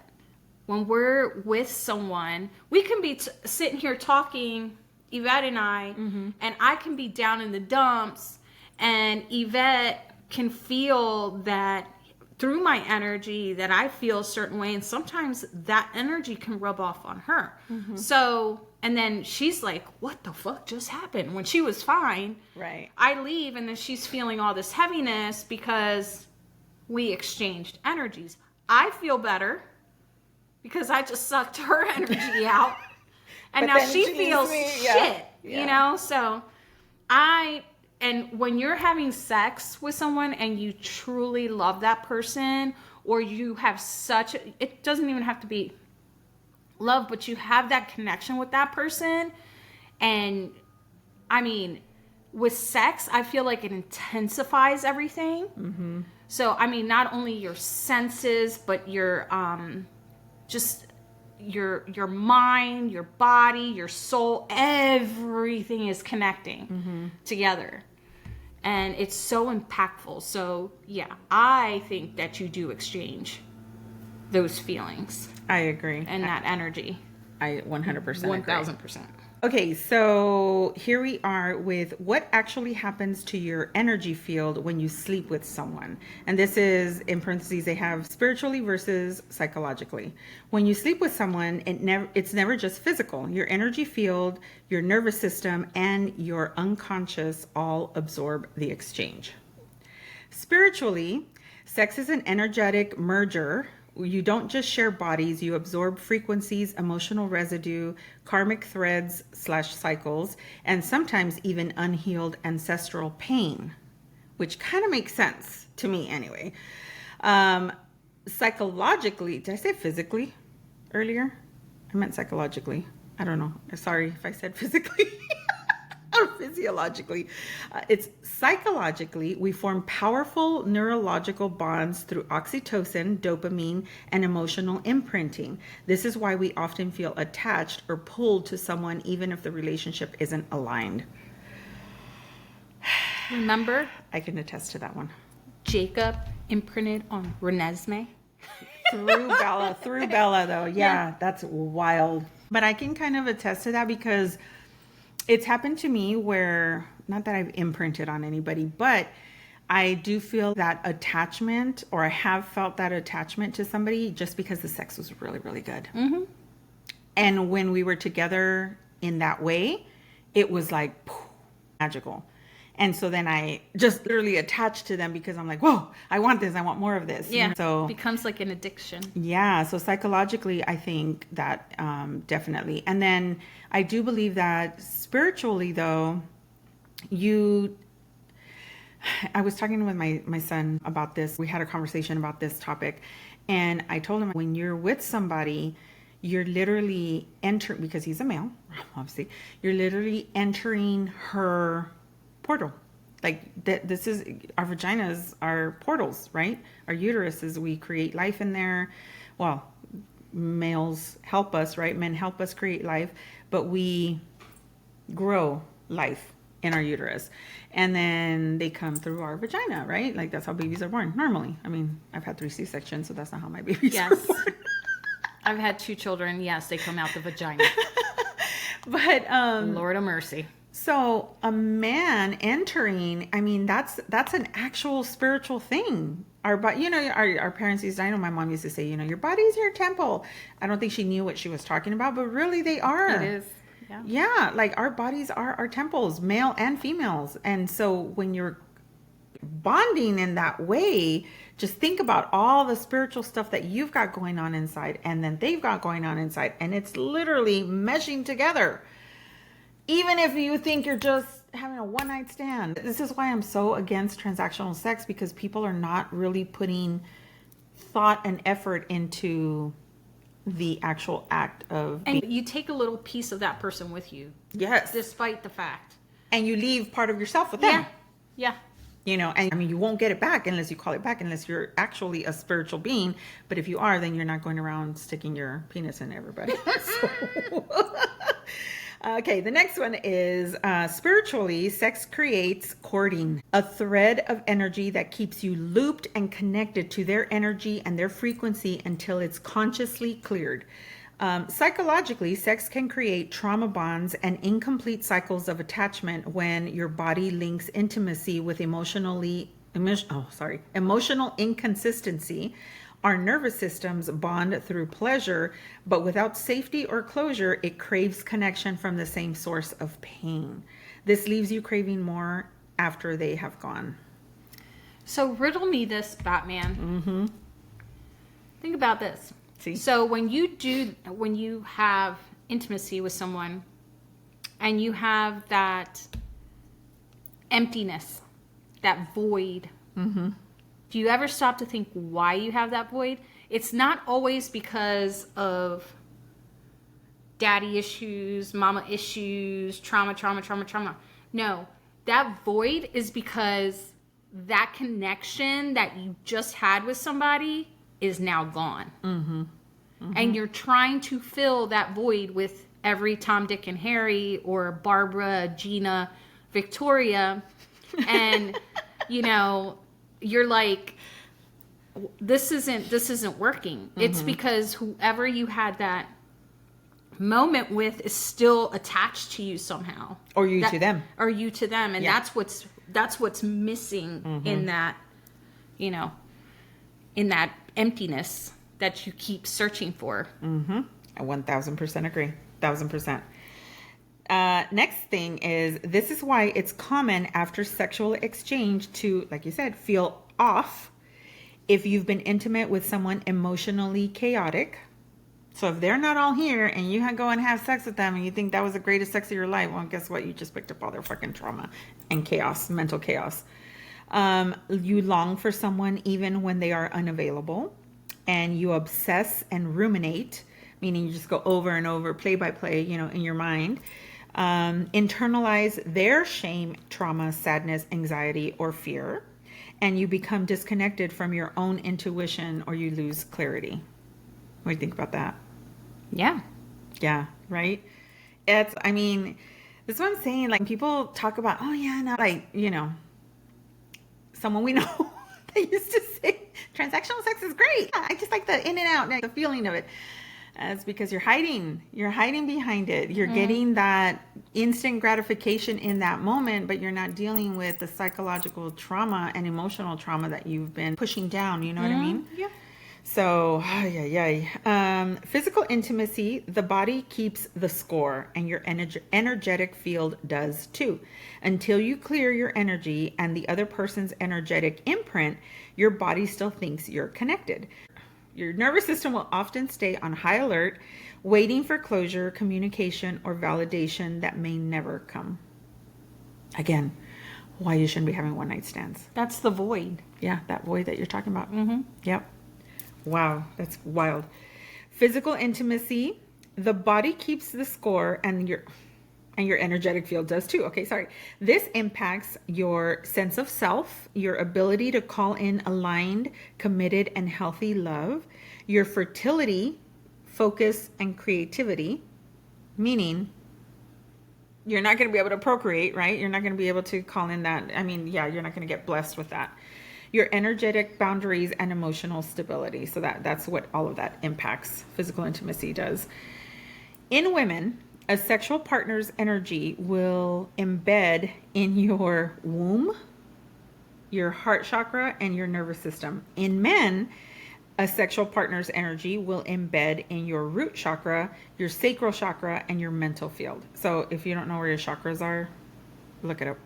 When we're with someone, we can be sitting here talking, Yvette and I, and I can be down in the dumps, and Yvette can feel that through my energy that I feel a certain way, and sometimes that energy can rub off on her. So, and then she's like, what the fuck just happened? When she was fine. Right. I leave, and then she's feeling all this heaviness because we exchanged energies. I feel better because I just sucked her energy out. And now she feels shit, you know? So and when you're having sex with someone and you truly love that person, or you have it doesn't even have to be love, but you have that connection with that person. And I mean, with sex, I feel like it intensifies everything. So, I mean, not only your senses, but your, just your mind, your body, your soul, everything is connecting together. And it's so impactful. So, yeah, I think that you do exchange those feelings. I agree. And that energy. I 100% agree. 1000%. Okay, so here we are with what actually happens to your energy field when you sleep with someone. And this is, in parentheses, they have spiritually versus psychologically. When you sleep with someone, it's never just physical. Your energy field, your nervous system, and your unconscious all absorb the exchange. Spiritually, sex is an energetic merger. You don't just share bodies, you absorb frequencies, emotional residue, karmic threads / cycles, and sometimes even unhealed ancestral pain, which kind of makes sense to me anyway. Psychologically, did I say physically earlier? I meant psychologically. I don't know. Sorry if I said physically. Or physiologically. It's psychologically, we form powerful neurological bonds through oxytocin, dopamine, and emotional imprinting. This is why we often feel attached or pulled to someone even if the relationship isn't aligned. Remember? I can attest to that one. Jacob imprinted on Renesmee. Through Bella though. Yeah, that's wild. But I can kind of attest to that because it's happened to me where, not that I've imprinted on anybody, but I do feel that attachment, or I have felt that attachment to somebody just because the sex was really, really good. Mm-hmm. And when we were together in that way, it was like poof, magical. And so then I just literally attached to them because I'm like, whoa, I want this. I want more of this. Yeah. And so it becomes like an addiction. Yeah. So psychologically, I think that definitely. And then I do believe that spiritually, though, I was talking with my son about this. We had a conversation about this topic. And I told him when you're with somebody, you're literally entering, because he's a male, obviously, you're literally entering her portal. Like this is, our vaginas are portals, right? Our uteruses, we create life in there. Well, males help us, right? Men help us create life, but we grow life in our uterus. And then they come through our vagina, right? Like that's how babies are born normally. I mean, I've had 3 C-sections, so that's not how my babies are born. I've had 2 children. Yes, they come out the vagina. But Lord of mercy. So a man entering, I mean, that's an actual spiritual thing. Our parents used, I know my mom used to say, your body's your temple. I don't think she knew what she was talking about, but really they are. It is. Yeah. Yeah. Like our bodies are our temples, male and females. And so when you're bonding in that way, just think about all the spiritual stuff that you've got going on inside and then they've got going on inside. And it's literally meshing together. Even if you think you're just having a one-night stand. This is why I'm so against transactional sex, because people are not really putting thought and effort into the actual act of and you take a little piece of that person with you. Yes. Despite the fact. And you leave part of yourself with them. Yeah. And I mean, you won't get it back unless you call it back, unless you're actually a spiritual being. But if you are, then you're not going around sticking your penis in everybody. Okay, the next one is spiritually, sex creates courting, a thread of energy that keeps you looped and connected to their energy and their frequency until it's consciously cleared. Psychologically, sex can create trauma bonds and incomplete cycles of attachment when your body links intimacy with emotional inconsistency. Our nervous systems bond through pleasure, but without safety or closure, it craves connection from the same source of pain. This leaves you craving more after they have gone. So riddle me this, Batman. Mm-hmm. Think about this. See? So when you have intimacy with someone and you have that emptiness, that void, mm-hmm. do you ever stop to think why you have that void? It's not always because of daddy issues, mama issues, trauma. No, that void is because that connection that you just had with somebody is now gone. Mm-hmm. Mm-hmm. And you're trying to fill that void with every Tom, Dick, and Harry, or Barbara, Gina, Victoria. And, you're like, this isn't working. Mm-hmm. It's because whoever you had that moment with is still attached to you somehow, Or you to them. or you to them, and Yeah. that's what's missing in that, you know, in that emptiness that you keep searching for. I 1000% agree. 1000%. Next thing is, this is why it's common after sexual exchange to, like you said, feel off if you've been intimate with someone emotionally chaotic. So if they're not all here and you go and have sex with them and you think that was the greatest sex of your life, well, guess what? You just picked up all their fucking trauma and chaos, mental chaos. You long for someone even when they are unavailable, and you obsess and ruminate, meaning you just go over and over, play by play, you know, in your mind. Internalize their shame, trauma, sadness, anxiety, or fear, and you become disconnected from your own intuition, or you lose clarity. What do you think about that? Yeah. Yeah, right? It's, I mean, that's what I'm saying. Like, people talk about, oh yeah, no, like, you know, someone we know that used to say transactional sex is great. I just like the in and out, the feeling of it. It's because you're hiding behind it. You're getting that instant gratification in that moment, but you're not dealing with the psychological trauma and emotional trauma that you've been pushing down. You know what I mean? Yeah. So, physical intimacy, the body keeps the score, and your energetic field does too. Until you clear your energy and the other person's energetic imprint, your body still thinks you're connected. Your nervous system will often stay on high alert, waiting for closure, communication, or validation that may never come. Again, why you shouldn't be having one night stands. That's the void. Yeah, that void that you're talking about. Yep. Wow, that's wild. Physical intimacy, the body keeps the score, and your energetic field does too. Okay, sorry. This impacts your sense of self, your ability to call in aligned, committed, and healthy love, your fertility, focus, and creativity, meaning you're not going to be able to procreate, right? You're not going to be able to call in that. I mean, yeah, you're not going to get blessed with that. Your energetic boundaries and emotional stability. So that's what all of that impacts. Physical intimacy does. In women, a sexual partner's energy will embed in your womb, your heart chakra, and your nervous system. In men, a sexual partner's energy will embed in your root chakra, your sacral chakra, and your mental field. So if you don't know where your chakras are, look it up.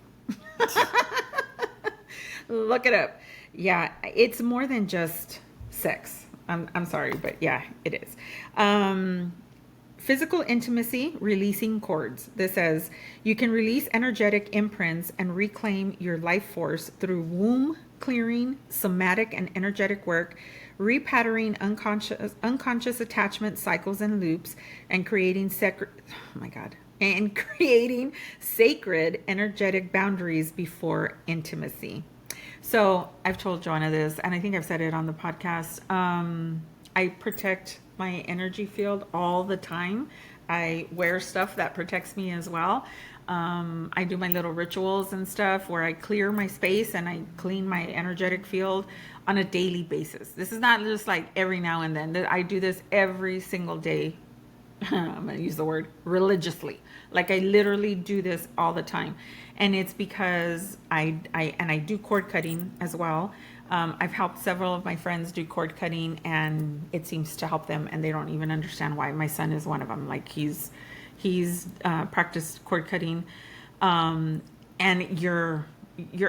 Look it up. Yeah, it's more than just sex. I'm sorry, but yeah, it is. Physical intimacy, releasing cords. This says you can release energetic imprints and reclaim your life force through womb clearing, somatic and energetic work, repattering unconscious attachment cycles and loops, and creating sacred energetic boundaries before intimacy. So I've told Joanna this, and I think I've said it on the podcast. I protect my energy field all the time. I wear stuff that protects me as well. I do my little rituals and stuff where I clear my space and I clean my energetic field on a daily basis. This is not just like every now and then. I do this every single day. I'm going to use the word religiously. Like, I literally do this all the time. And it's because I do cord cutting as well. I've helped several of my friends do cord cutting, and it seems to help them, and they don't even understand why. My son is one of them. Like, he's practiced cord cutting, and your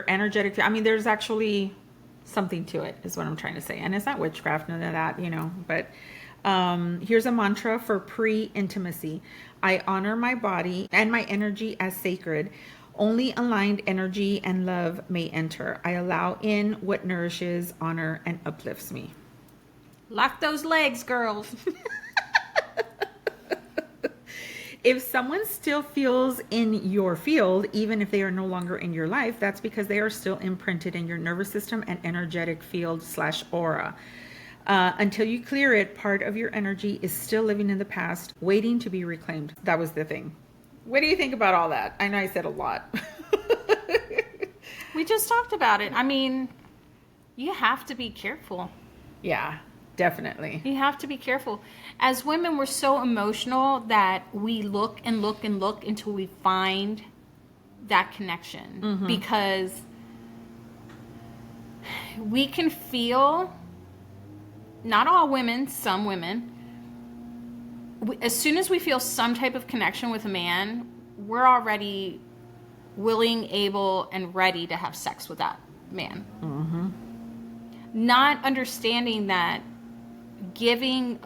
energetic, I mean, there's actually something to it, is what I'm trying to say. And it's not witchcraft, none of that, but here's a mantra for pre-intimacy. I honor my body and my energy as sacred. Only aligned energy and love may enter. I allow in what nourishes, honor, and uplifts me. Lock those legs, girls. If someone still feels in your field, even if they are no longer in your life, that's because they are still imprinted in your nervous system and energetic field / aura. Until you clear it, part of your energy is still living in the past, waiting to be reclaimed. That was the thing. What do you think about all that? I know I said a lot. We just talked about it. I mean, you have to be careful. Yeah. Definitely. You have to be careful. As women, we're so emotional that we look and look and look until we find that connection. Because we can feel, not all women, some women, as soon as we feel some type of connection with a man, we're already willing, able, and ready to have sex with that man. Not understanding that giving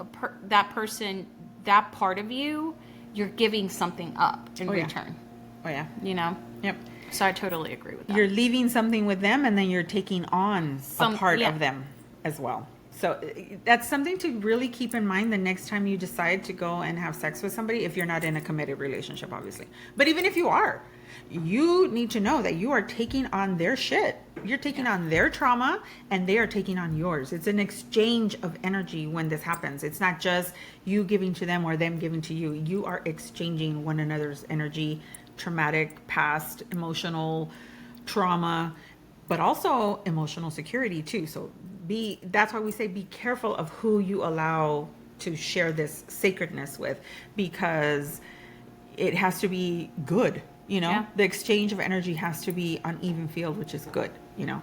that person that part of you, you're giving something up in return. Oh, yeah. You know? Yep. So I totally agree with that. You're leaving something with them, and then you're taking on a part yeah. of them as well. So that's something to really keep in mind the next time you decide to go and have sex with somebody, if you're not in a committed relationship, obviously. But even if you are, you need to know that you are taking on their shit. You're taking on their trauma, and they are taking on yours. It's an exchange of energy when this happens. It's not just you giving to them or them giving to you. You are exchanging one another's energy, traumatic, past, emotional trauma, but also emotional security too. So that's why we say be careful of who you allow to share this sacredness with, because it has to be good. You know, Yeah. the exchange of energy has to be on even field, which is good, you know.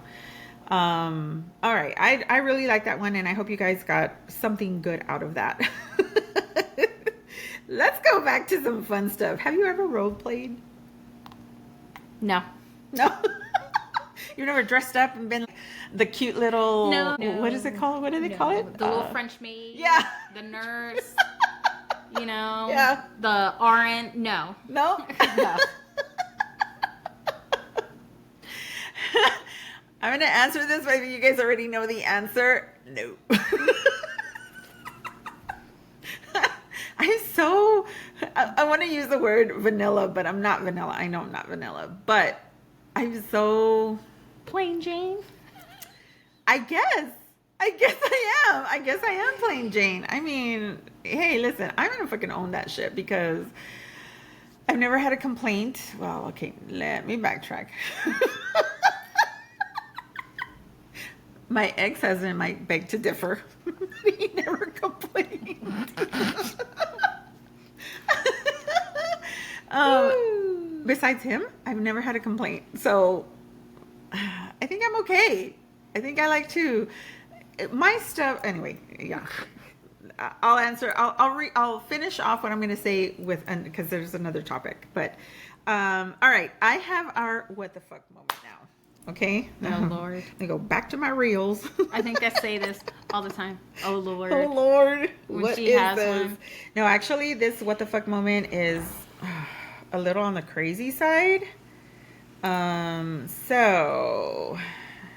All right. I really like that one, and I hope you guys got something good out of that. Let's go back to some fun stuff. Have you ever role played? No. No. You've never dressed up and been the cute little, No. what is it called? What do they call it? The little French maid. yeah. The nurse. You know? Yeah. The RN. No. No? No. I'm going to answer this, but you guys already know the answer. No. I want to use the word vanilla, but I'm not vanilla. I know I'm not vanilla, but I'm so... Plain Jane. I guess I am plain Jane. I mean, hey, listen, I'm going to fucking own that shit because I've never had a complaint. Well, okay, let me backtrack. My ex-husband might beg to differ. He never complained. Besides him, I've never had a complaint. So I think I'm okay. I think I like to, my stuff, anyway, yeah. I'll answer, I'll finish off what I'm going to say with, because there's another topic. But, all right, I have our what the fuck moment now. Okay. Oh, Lord. I go back to my reels. I think I say this all the time. Oh, Lord. Oh, Lord. When What she is has this? one. No, actually, this what the fuck moment is a little on the crazy side. So,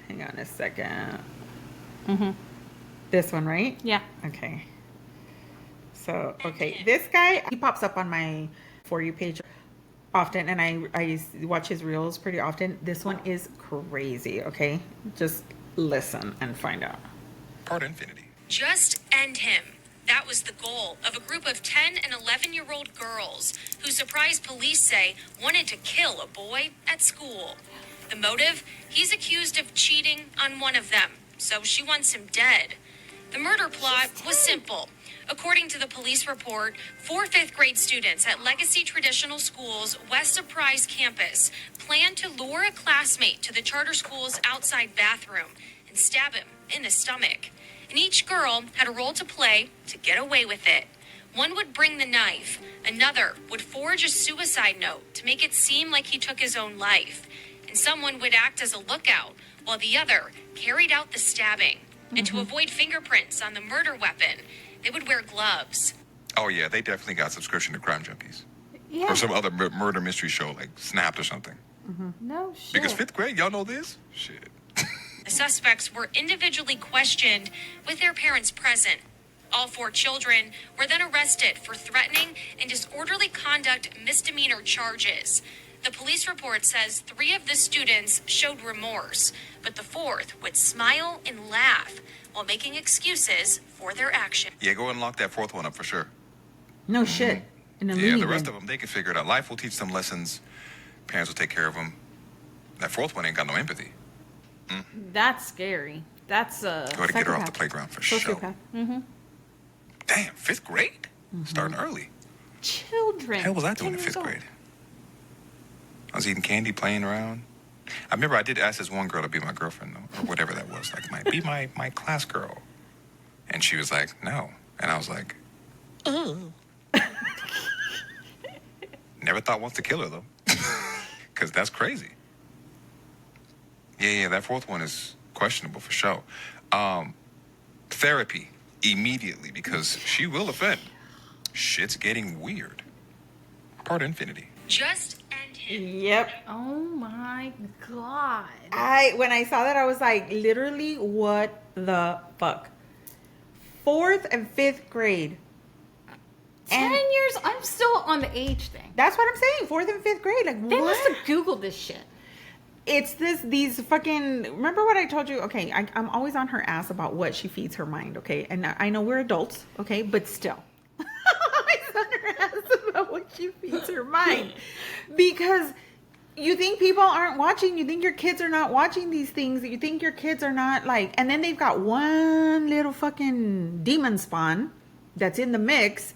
hang on a second. Mm-hmm. This one, right? Yeah. Okay. So, okay, this guy, he pops up on my For You page often, and I watch his reels pretty often. This one is crazy, okay? Just listen and find out. Part infinity. Just end him. That was the goal of a group of 10 and 11-year-old girls who, surprise police say, wanted to kill a boy at school. The motive? He's accused of cheating on one of them, so she wants him dead. The murder plot was simple. According to the police report, 4 fifth-grade students at Legacy Traditional School's West Surprise campus planned to lure a classmate to the charter school's outside bathroom and stab him in the stomach. And each girl had a role to play to get away with it. One would bring the knife. Another would forge a suicide note to make it seem like he took his own life. And someone would act as a lookout while the other carried out the stabbing. And to avoid fingerprints on the murder weapon, they would wear gloves. Oh, yeah, they definitely got subscription to Crime Junkies. Yeah. Or some other murder mystery show, like Snapped or something. No shit. Because 5th grade, y'all know this? Shit. The suspects were individually questioned with their parents present. All 4 children were then arrested for threatening and disorderly conduct misdemeanor charges. The police report says 3 of the students showed remorse, but the 4th would smile and laugh while making excuses for their action. Yeah, go and lock that 4th one up for sure. No shit. In a Yeah, loony the rest bin. of them, they can figure it out. Life will teach them lessons. Parents will take care of them. That 4th one ain't got no empathy. That's scary. That's Go to get her off the Psychopath. playground for sure. Sociopath. Damn, 5th grade? Starting early. children. The hell was I doing 10 in years 5th old. grade? I was eating candy, playing around. I remember I did ask this one girl to be my girlfriend, though, or whatever that was. Like, be my class girl. And she was like, no. And I was like, never thought once to kill her, though. Because that's crazy. Yeah, that 4th one is questionable for sure. Therapy immediately, because she will offend. Shit's getting weird. Part infinity. Just end him. Yep. Oh my god. When I saw that, I was like, literally, what the fuck? 4th and 5th grade. 10 years? I'm still on the age thing. That's what I'm saying. 4th and 5th grade. Like, They what? must have Googled this shit. It's these fucking, remember what I told you? Okay, I'm always on her ass about what she feeds her mind, okay? And I know we're adults, okay? But still. I'm always on her ass about what she feeds her mind. Because you think people aren't watching. You think your kids are not watching these things. You think your kids are not like, and then they've got one little fucking demon spawn that's in the mix,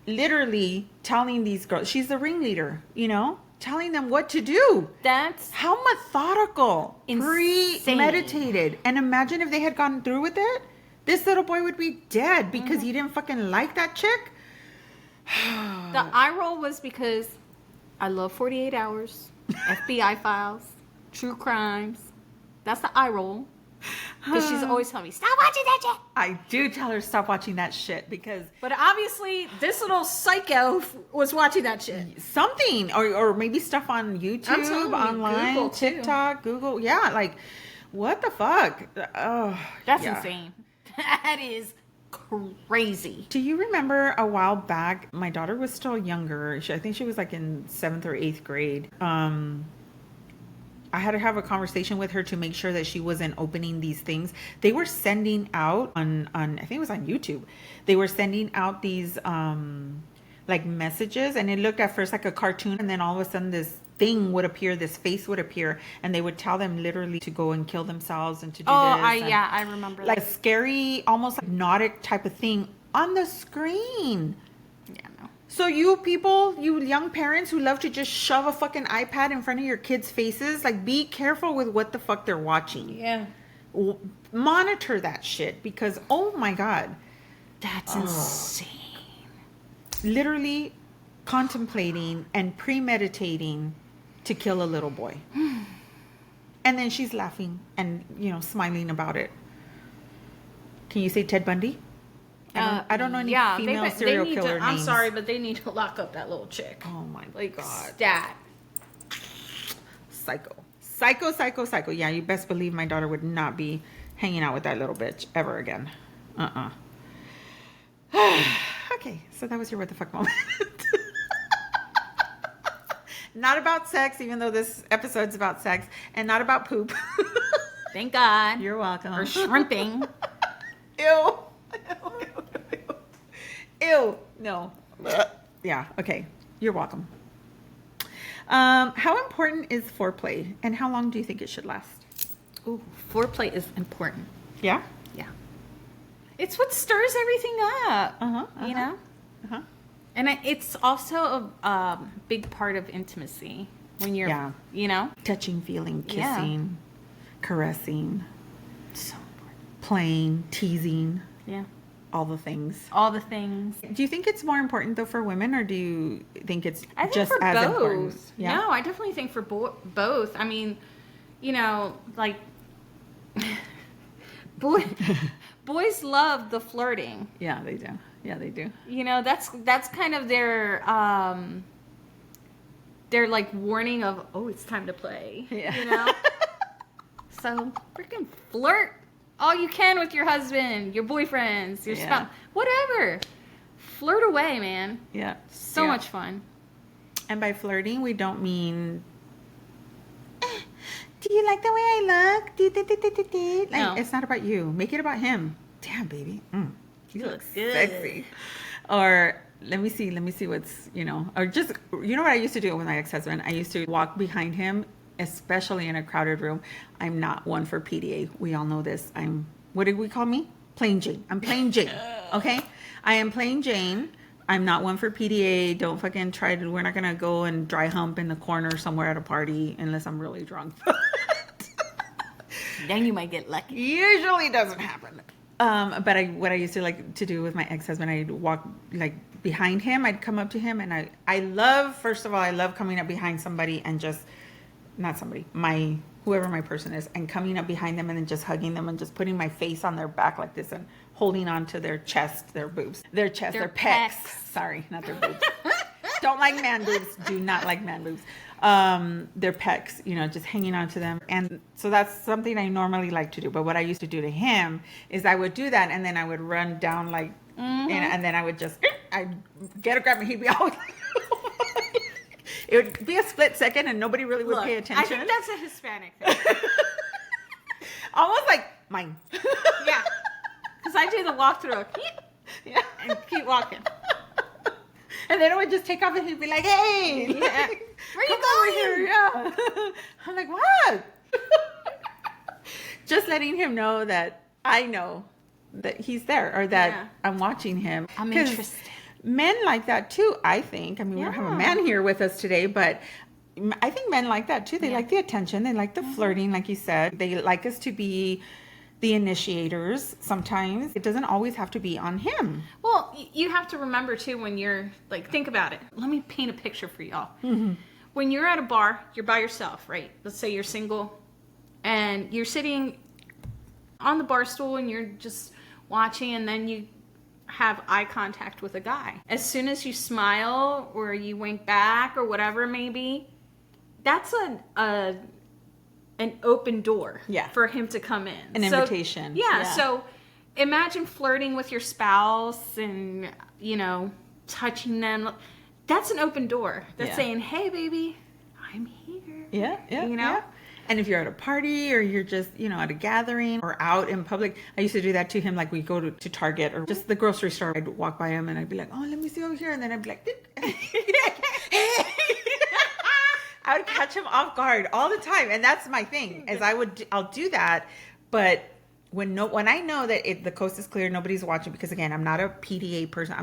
literally telling these girls, she's the ringleader, you know? Telling them what to do. That's How methodical, Insane. premeditated. And imagine if they had gone through with it. This little boy would be dead because he didn't fucking like that chick. the eye roll was because I love 48 Hours, FBI files, true crimes. That's the eye roll. Because she's always telling me, stop watching that shit. I do tell her stop watching that shit because But obviously, this little psycho was watching that shit. something, or maybe stuff on I'm telling YouTube, you, online, Google, too. TikTok, Google. Yeah, like, what the fuck? Oh, That's yeah. insane. That is crazy. Do you remember a while back, my daughter was still younger. I think she was like in 7th or 8th grade. I had to have a conversation with her to make sure that she wasn't opening these things. They were sending out on I think it was on YouTube. They were sending out these like messages, and it looked at first like a cartoon, and then all of a sudden this thing would appear, this face would appear, and they would tell them literally to go and kill themselves and to do this. I remember Like that. a scary, almost like hypnotic type of thing on the screen. Yeah, no. So you people, you young parents who love to just shove a fucking iPad in front of your kids' faces, like be careful with what the fuck they're watching. Yeah. Monitor that shit because, oh my God, That's insane. literally contemplating and premeditating to kill a little boy. And then she's laughing and, smiling about it. Can you say Ted Bundy? I don't know any female serial killer names. I'm sorry, but they need to lock up that little chick. Oh my Like, God. stat. Psycho. Yeah, you best believe my daughter would not be hanging out with that little bitch ever again. Okay, so that was your what the fuck moment. Not about sex, even though this episode's about sex, and not about poop. Thank God. You're welcome. Or shrimping. Ew. Ew. No. Yeah, okay. You're welcome. How important is foreplay, and how long do you think it should last? Ooh, foreplay is important. Yeah? Yeah. It's what stirs everything up. You know? Uh-huh. And it's also a big part of intimacy when you're, Yeah. Touching, feeling, Yeah. kissing, caressing, So important. playing, teasing, Yeah. all the things. All the things. Do you think it's more important though for women, or do you think it's I think just for as both. important? Yeah. No, I definitely think for both. I mean, like boys love the flirting. Yeah, they do. Yeah, they do. That's kind of their like warning of, oh, it's time to play. Yeah. So freaking flirt all you can with your husband, your boyfriends, your Yeah. spouse, whatever. Flirt away, man. Yeah. So Yeah. much fun. And by flirting, we don't mean, do you like the way I look? Like, No. it's not about you. Make it about him. Damn, baby. You look good. sexy. Or let me see what's, or just, you know what I used to do with my ex-husband? I used to walk behind him especially in a crowded room. I'm not one for PDA. We all know this. What did we call me? Plain Jane. I'm plain Jane. Okay? I am plain Jane. I'm not one for PDA. Don't fucking try to, we're not going to go and dry hump in the corner somewhere at a party unless I'm really drunk. Then you might get lucky. Usually doesn't happen. But what I used to like to do with my ex-husband, I'd walk like behind him. I'd come up to him, and I love, first of all, I love coming up behind somebody and just, not somebody, whoever my person is, and coming up behind them and then just hugging them and just putting my face on their back like this and holding on to their chest, their boobs, their chest, their pecs. Sorry, not their boobs. Don't like man boobs. Do not like man boobs. Their pecs, just hanging on to them. And so that's something I normally like to do. But what I used to do to him is I would do that, and then I would run down like, and then I would just, I'd get a grab, and he'd be all like, it would be a split second, and nobody really would pay attention. I think that's a Hispanic thing. Almost like mine. Yeah. Because I do the walkthrough. Yeah. And keep walking. And then I would just take off, and he'd be like, hey. Yeah. Where you Come going? over here. Yeah. I'm like, what? Just letting him know that I know that he's there, or that I'm watching him. I'm 'Cause interested. Men like that too, I think. I mean, we don't have a man here with us today, but I think men like that too. They like the attention. They like the flirting, like you said. They like us to be the initiators sometimes. It doesn't always have to be on him. Well, you have to remember too, when you're like, think about it. Let me paint a picture for y'all. Mm-hmm. When you're at a bar, you're by yourself, right? Let's say you're single and you're sitting on the bar stool and you're just watching, and then you have eye contact with a guy. As soon as you smile or you wink back or whatever it may be, that's an open door for him to come in. An invitation. Yeah, so imagine flirting with your spouse and, touching them. That's an open door. That's saying, hey, baby, I'm here. Yeah. Yeah. And if you're at a party or you're just, at a gathering or out in public, I used to do that to him. Like we go to Target or just the grocery store. I'd walk by him and I'd be like, oh, let me see over here. And then I'd be like, hey. I would catch him off guard all the time. And that's my thing is I'll do that. But when I know that the coast is clear, nobody's watching, because again, I'm not a PDA person.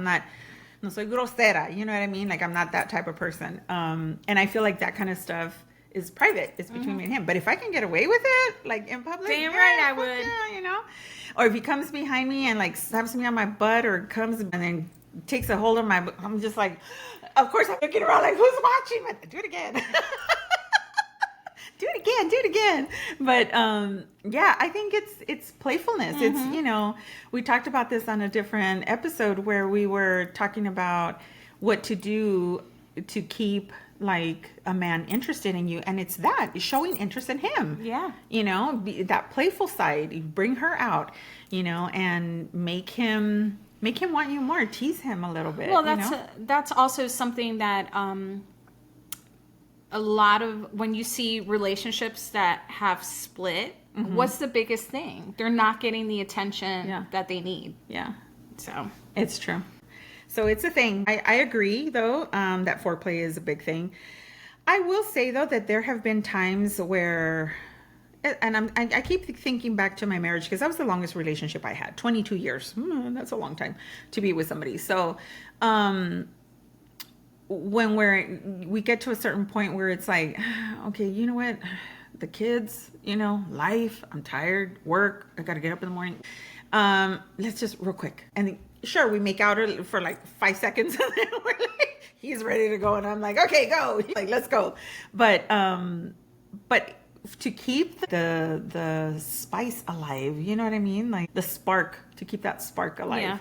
No soy grosera. You know what I mean? Like I'm not that type of person. And I feel like that kind of stuff is private. It's between me and him. But if I can get away with it, like in public, damn right I would. Yeah, Or if he comes behind me and like slaps me on my butt, or comes and then takes a hold of my butt, I'm just like, of course I'm looking around like, who's watching? But do it again. Do it again. But I think it's playfulness. It's, we talked about this on a different episode where we were talking about what to do to keep like a man interested in you, and it's showing interest in him. That playful side, you bring her out, and make him want you more, tease him a little bit. Well, that's also something that a lot of, when you see relationships that have split, what's the biggest thing? They're not getting the attention that they need. So it's true. So it's a thing. I agree, though, that foreplay is a big thing. I will say, though, that there have been times where, and I keep thinking back to my marriage, because that was the longest relationship I had, 22 years. That's a long time to be with somebody. So when we get to a certain point where it's like, okay, you know what? The kids, life, I'm tired, work, I got to get up in the morning. Let's just real quick. And sure, we make out for like 5 seconds, and then we're like, he's ready to go, and I'm like, okay, go, like, let's go. But to keep the spice alive, you know what I mean? Like the spark, to keep that spark alive. Yeah.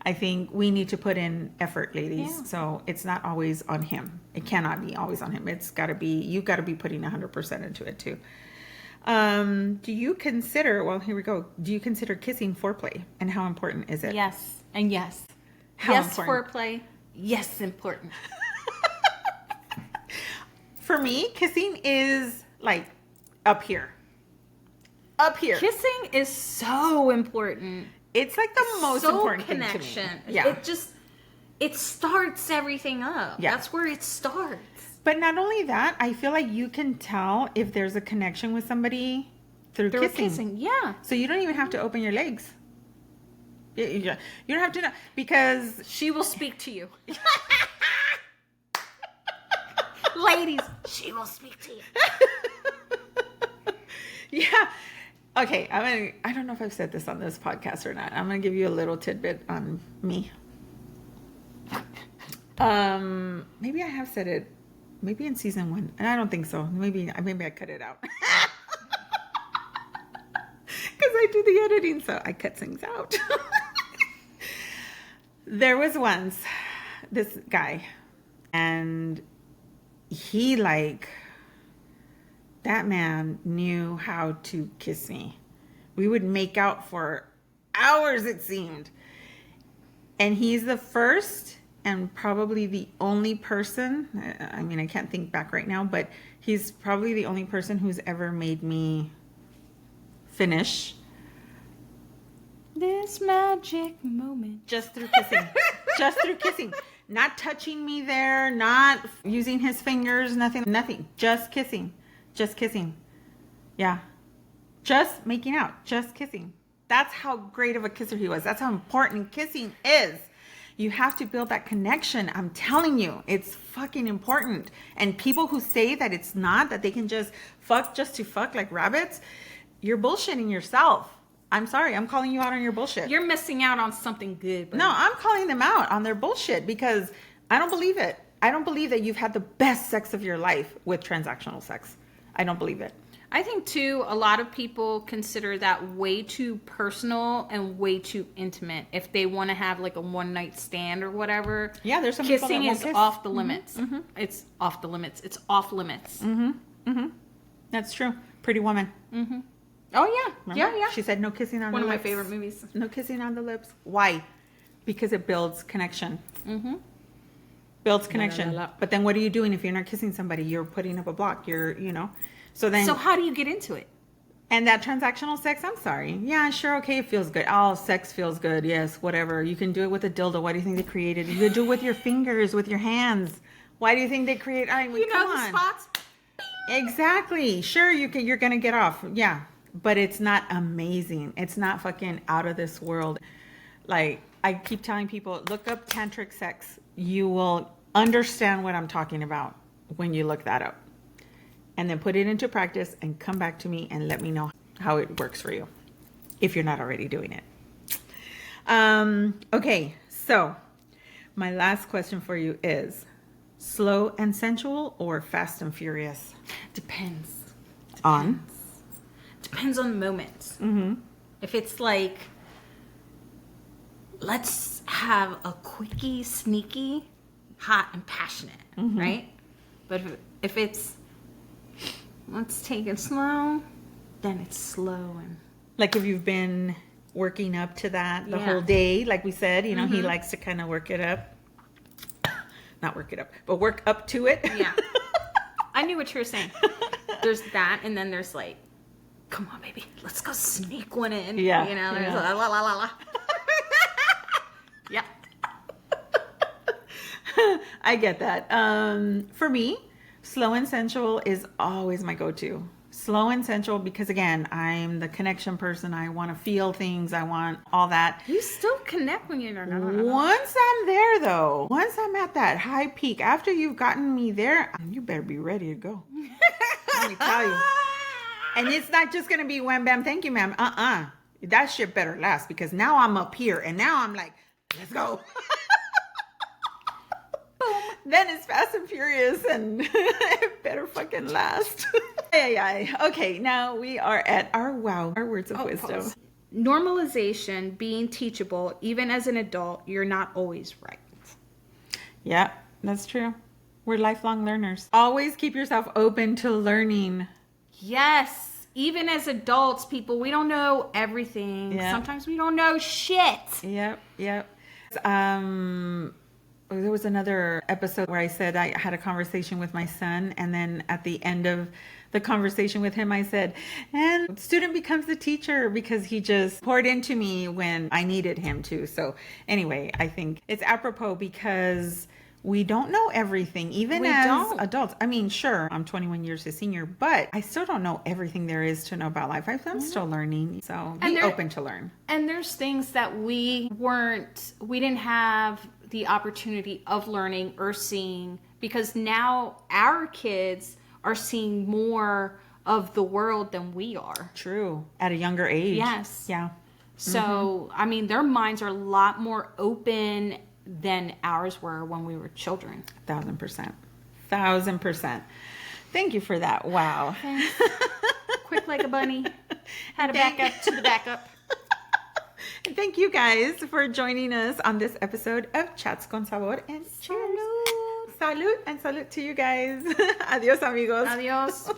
I think we need to put in effort, ladies. Yeah. So it's not always on him. It cannot be always on him. It's got to be, you've got to be putting 100% into it too. Do you consider, well, here we go. Do you consider kissing foreplay, and how important is it? Yes. And yes. How yes, important? foreplay. Yes, important. For me, kissing is like up here. Up here. Kissing is so important. It's like the most important connection. Thing to me. Yeah. It starts everything up. Yeah. That's where it starts. But not only that, I feel like you can tell if there's a connection with somebody through kissing. Yeah. So you don't even have to open your legs. You don't have to know, because She will speak to you. Ladies, she will speak to you. yeah. Okay, I don't know if I've said this on this podcast or not. I'm gonna give you a little tidbit on me. Maybe I have said it, maybe in season 1, and I don't think so. Maybe I cut it out. Because I do the editing, so I cut things out. There was once this guy, and he that man knew how to kiss me. We would make out for hours, it seemed. And he's the first and probably the only person, I mean, I can't think back right now, but he's probably the only person who's ever made me finish This magic moment. just through kissing. Just through kissing. Not touching me there, not using his fingers, nothing. Just kissing. Just kissing. Yeah. Just making out. Just kissing. That's how great of a kisser he was. That's how important kissing is. You have to build that connection. I'm telling you, it's fucking important. And people who say that it's not, that they can just fuck just to fuck like rabbits, you're bullshitting yourself. I'm sorry. I'm calling you out on your bullshit. You're missing out on something good. Buddy. No, I'm calling them out on their bullshit because I don't believe it. I don't believe that you've had the best sex of your life with transactional sex. I don't believe it. I think too, a lot of people consider that way too personal and way too intimate. If they want to have like a one night stand or whatever, Yeah, there's some people that kissing won't is kiss. off the limits. It's off the limits. It's off limits. That's true. Pretty Woman. Oh yeah, Remember? yeah. She said no kissing on One the of my lips. favorite movies. No kissing on the lips. Why? Because it builds connection. Builds connection. la. But then what are you doing if you're not kissing somebody? You're putting up a block. So then. So how do you get into it? And that transactional sex, I'm sorry. Yeah, sure, okay, it feels good. Oh, sex feels good. Yes, whatever. You can do it with a dildo. Why do you think they created it? You could do it with your fingers, with your hands. Why do you think they create? I mean, You know come the on. spots. Exactly. Sure, you're gonna get off. Yeah, but it's not amazing. It's not fucking out of this world. Like I keep telling people, look up tantric sex. You will understand what I'm talking about when you look that up. And then put it into practice and come back to me and let me know how it works for you if you're not already doing it. Okay, so my last question for you is slow and sensual or fast and furious? Depends. On? Depends on the moment. If it's like, let's have a quickie, sneaky, hot and passionate, right? But if it's, let's take it slow, then it's slow and Like if you've been working up to that the Yeah. whole day, like we said, he likes to kind of work it up. Not work it up, but work up to it. yeah. I knew what you were saying. There's that, and then there's like, come on, baby, let's go sneak one in. Yeah, You know, there's yeah. la la la la. Yeah. I get that. For me, slow and sensual is always my go-to. Slow and sensual because, again, I'm the connection person. I want to feel things. I want all that. You still connect when you're Once I'm there, though, once I'm at that high peak, after you've gotten me there, you better be ready to go. Let me tell you. And it's not just going to be wham, bam, thank you, ma'am. That shit better last because now I'm up here and now I'm like, let's go. Then it's fast and furious and it better fucking last. Okay, now we are at our words of wisdom. pause. Normalization, being teachable, even as an adult, you're not always right. Yeah, that's true. We're lifelong learners. Always keep yourself open to learning. Yes. Even as adults, people, we don't know everything. Yeah. Sometimes we don't know shit. Yep. There was another episode where I said I had a conversation with my son, and then at the end of the conversation with him, I said, and student becomes the teacher because he just poured into me when I needed him to. So anyway, I think it's apropos because We don't know everything, even We as don't. adults. I mean, sure, I'm 21 years his senior, but I still don't know everything there is to know about life. I'm still learning, so And be there- open to learn. And there's things that we didn't have the opportunity of learning or seeing, because now our kids are seeing more of the world than we are. True. At a younger age. Yes. Yeah. So, I mean, their minds are a lot more open than ours were when we were children. 1,000%. 1,000%. Thank you for that. Wow. Quick like a bunny. Had to back up to the backup. And thank you guys for joining us on this episode of Chats con Sabor. And cheers. Salud. Salud and salud to you guys. Adios, amigos. Adios.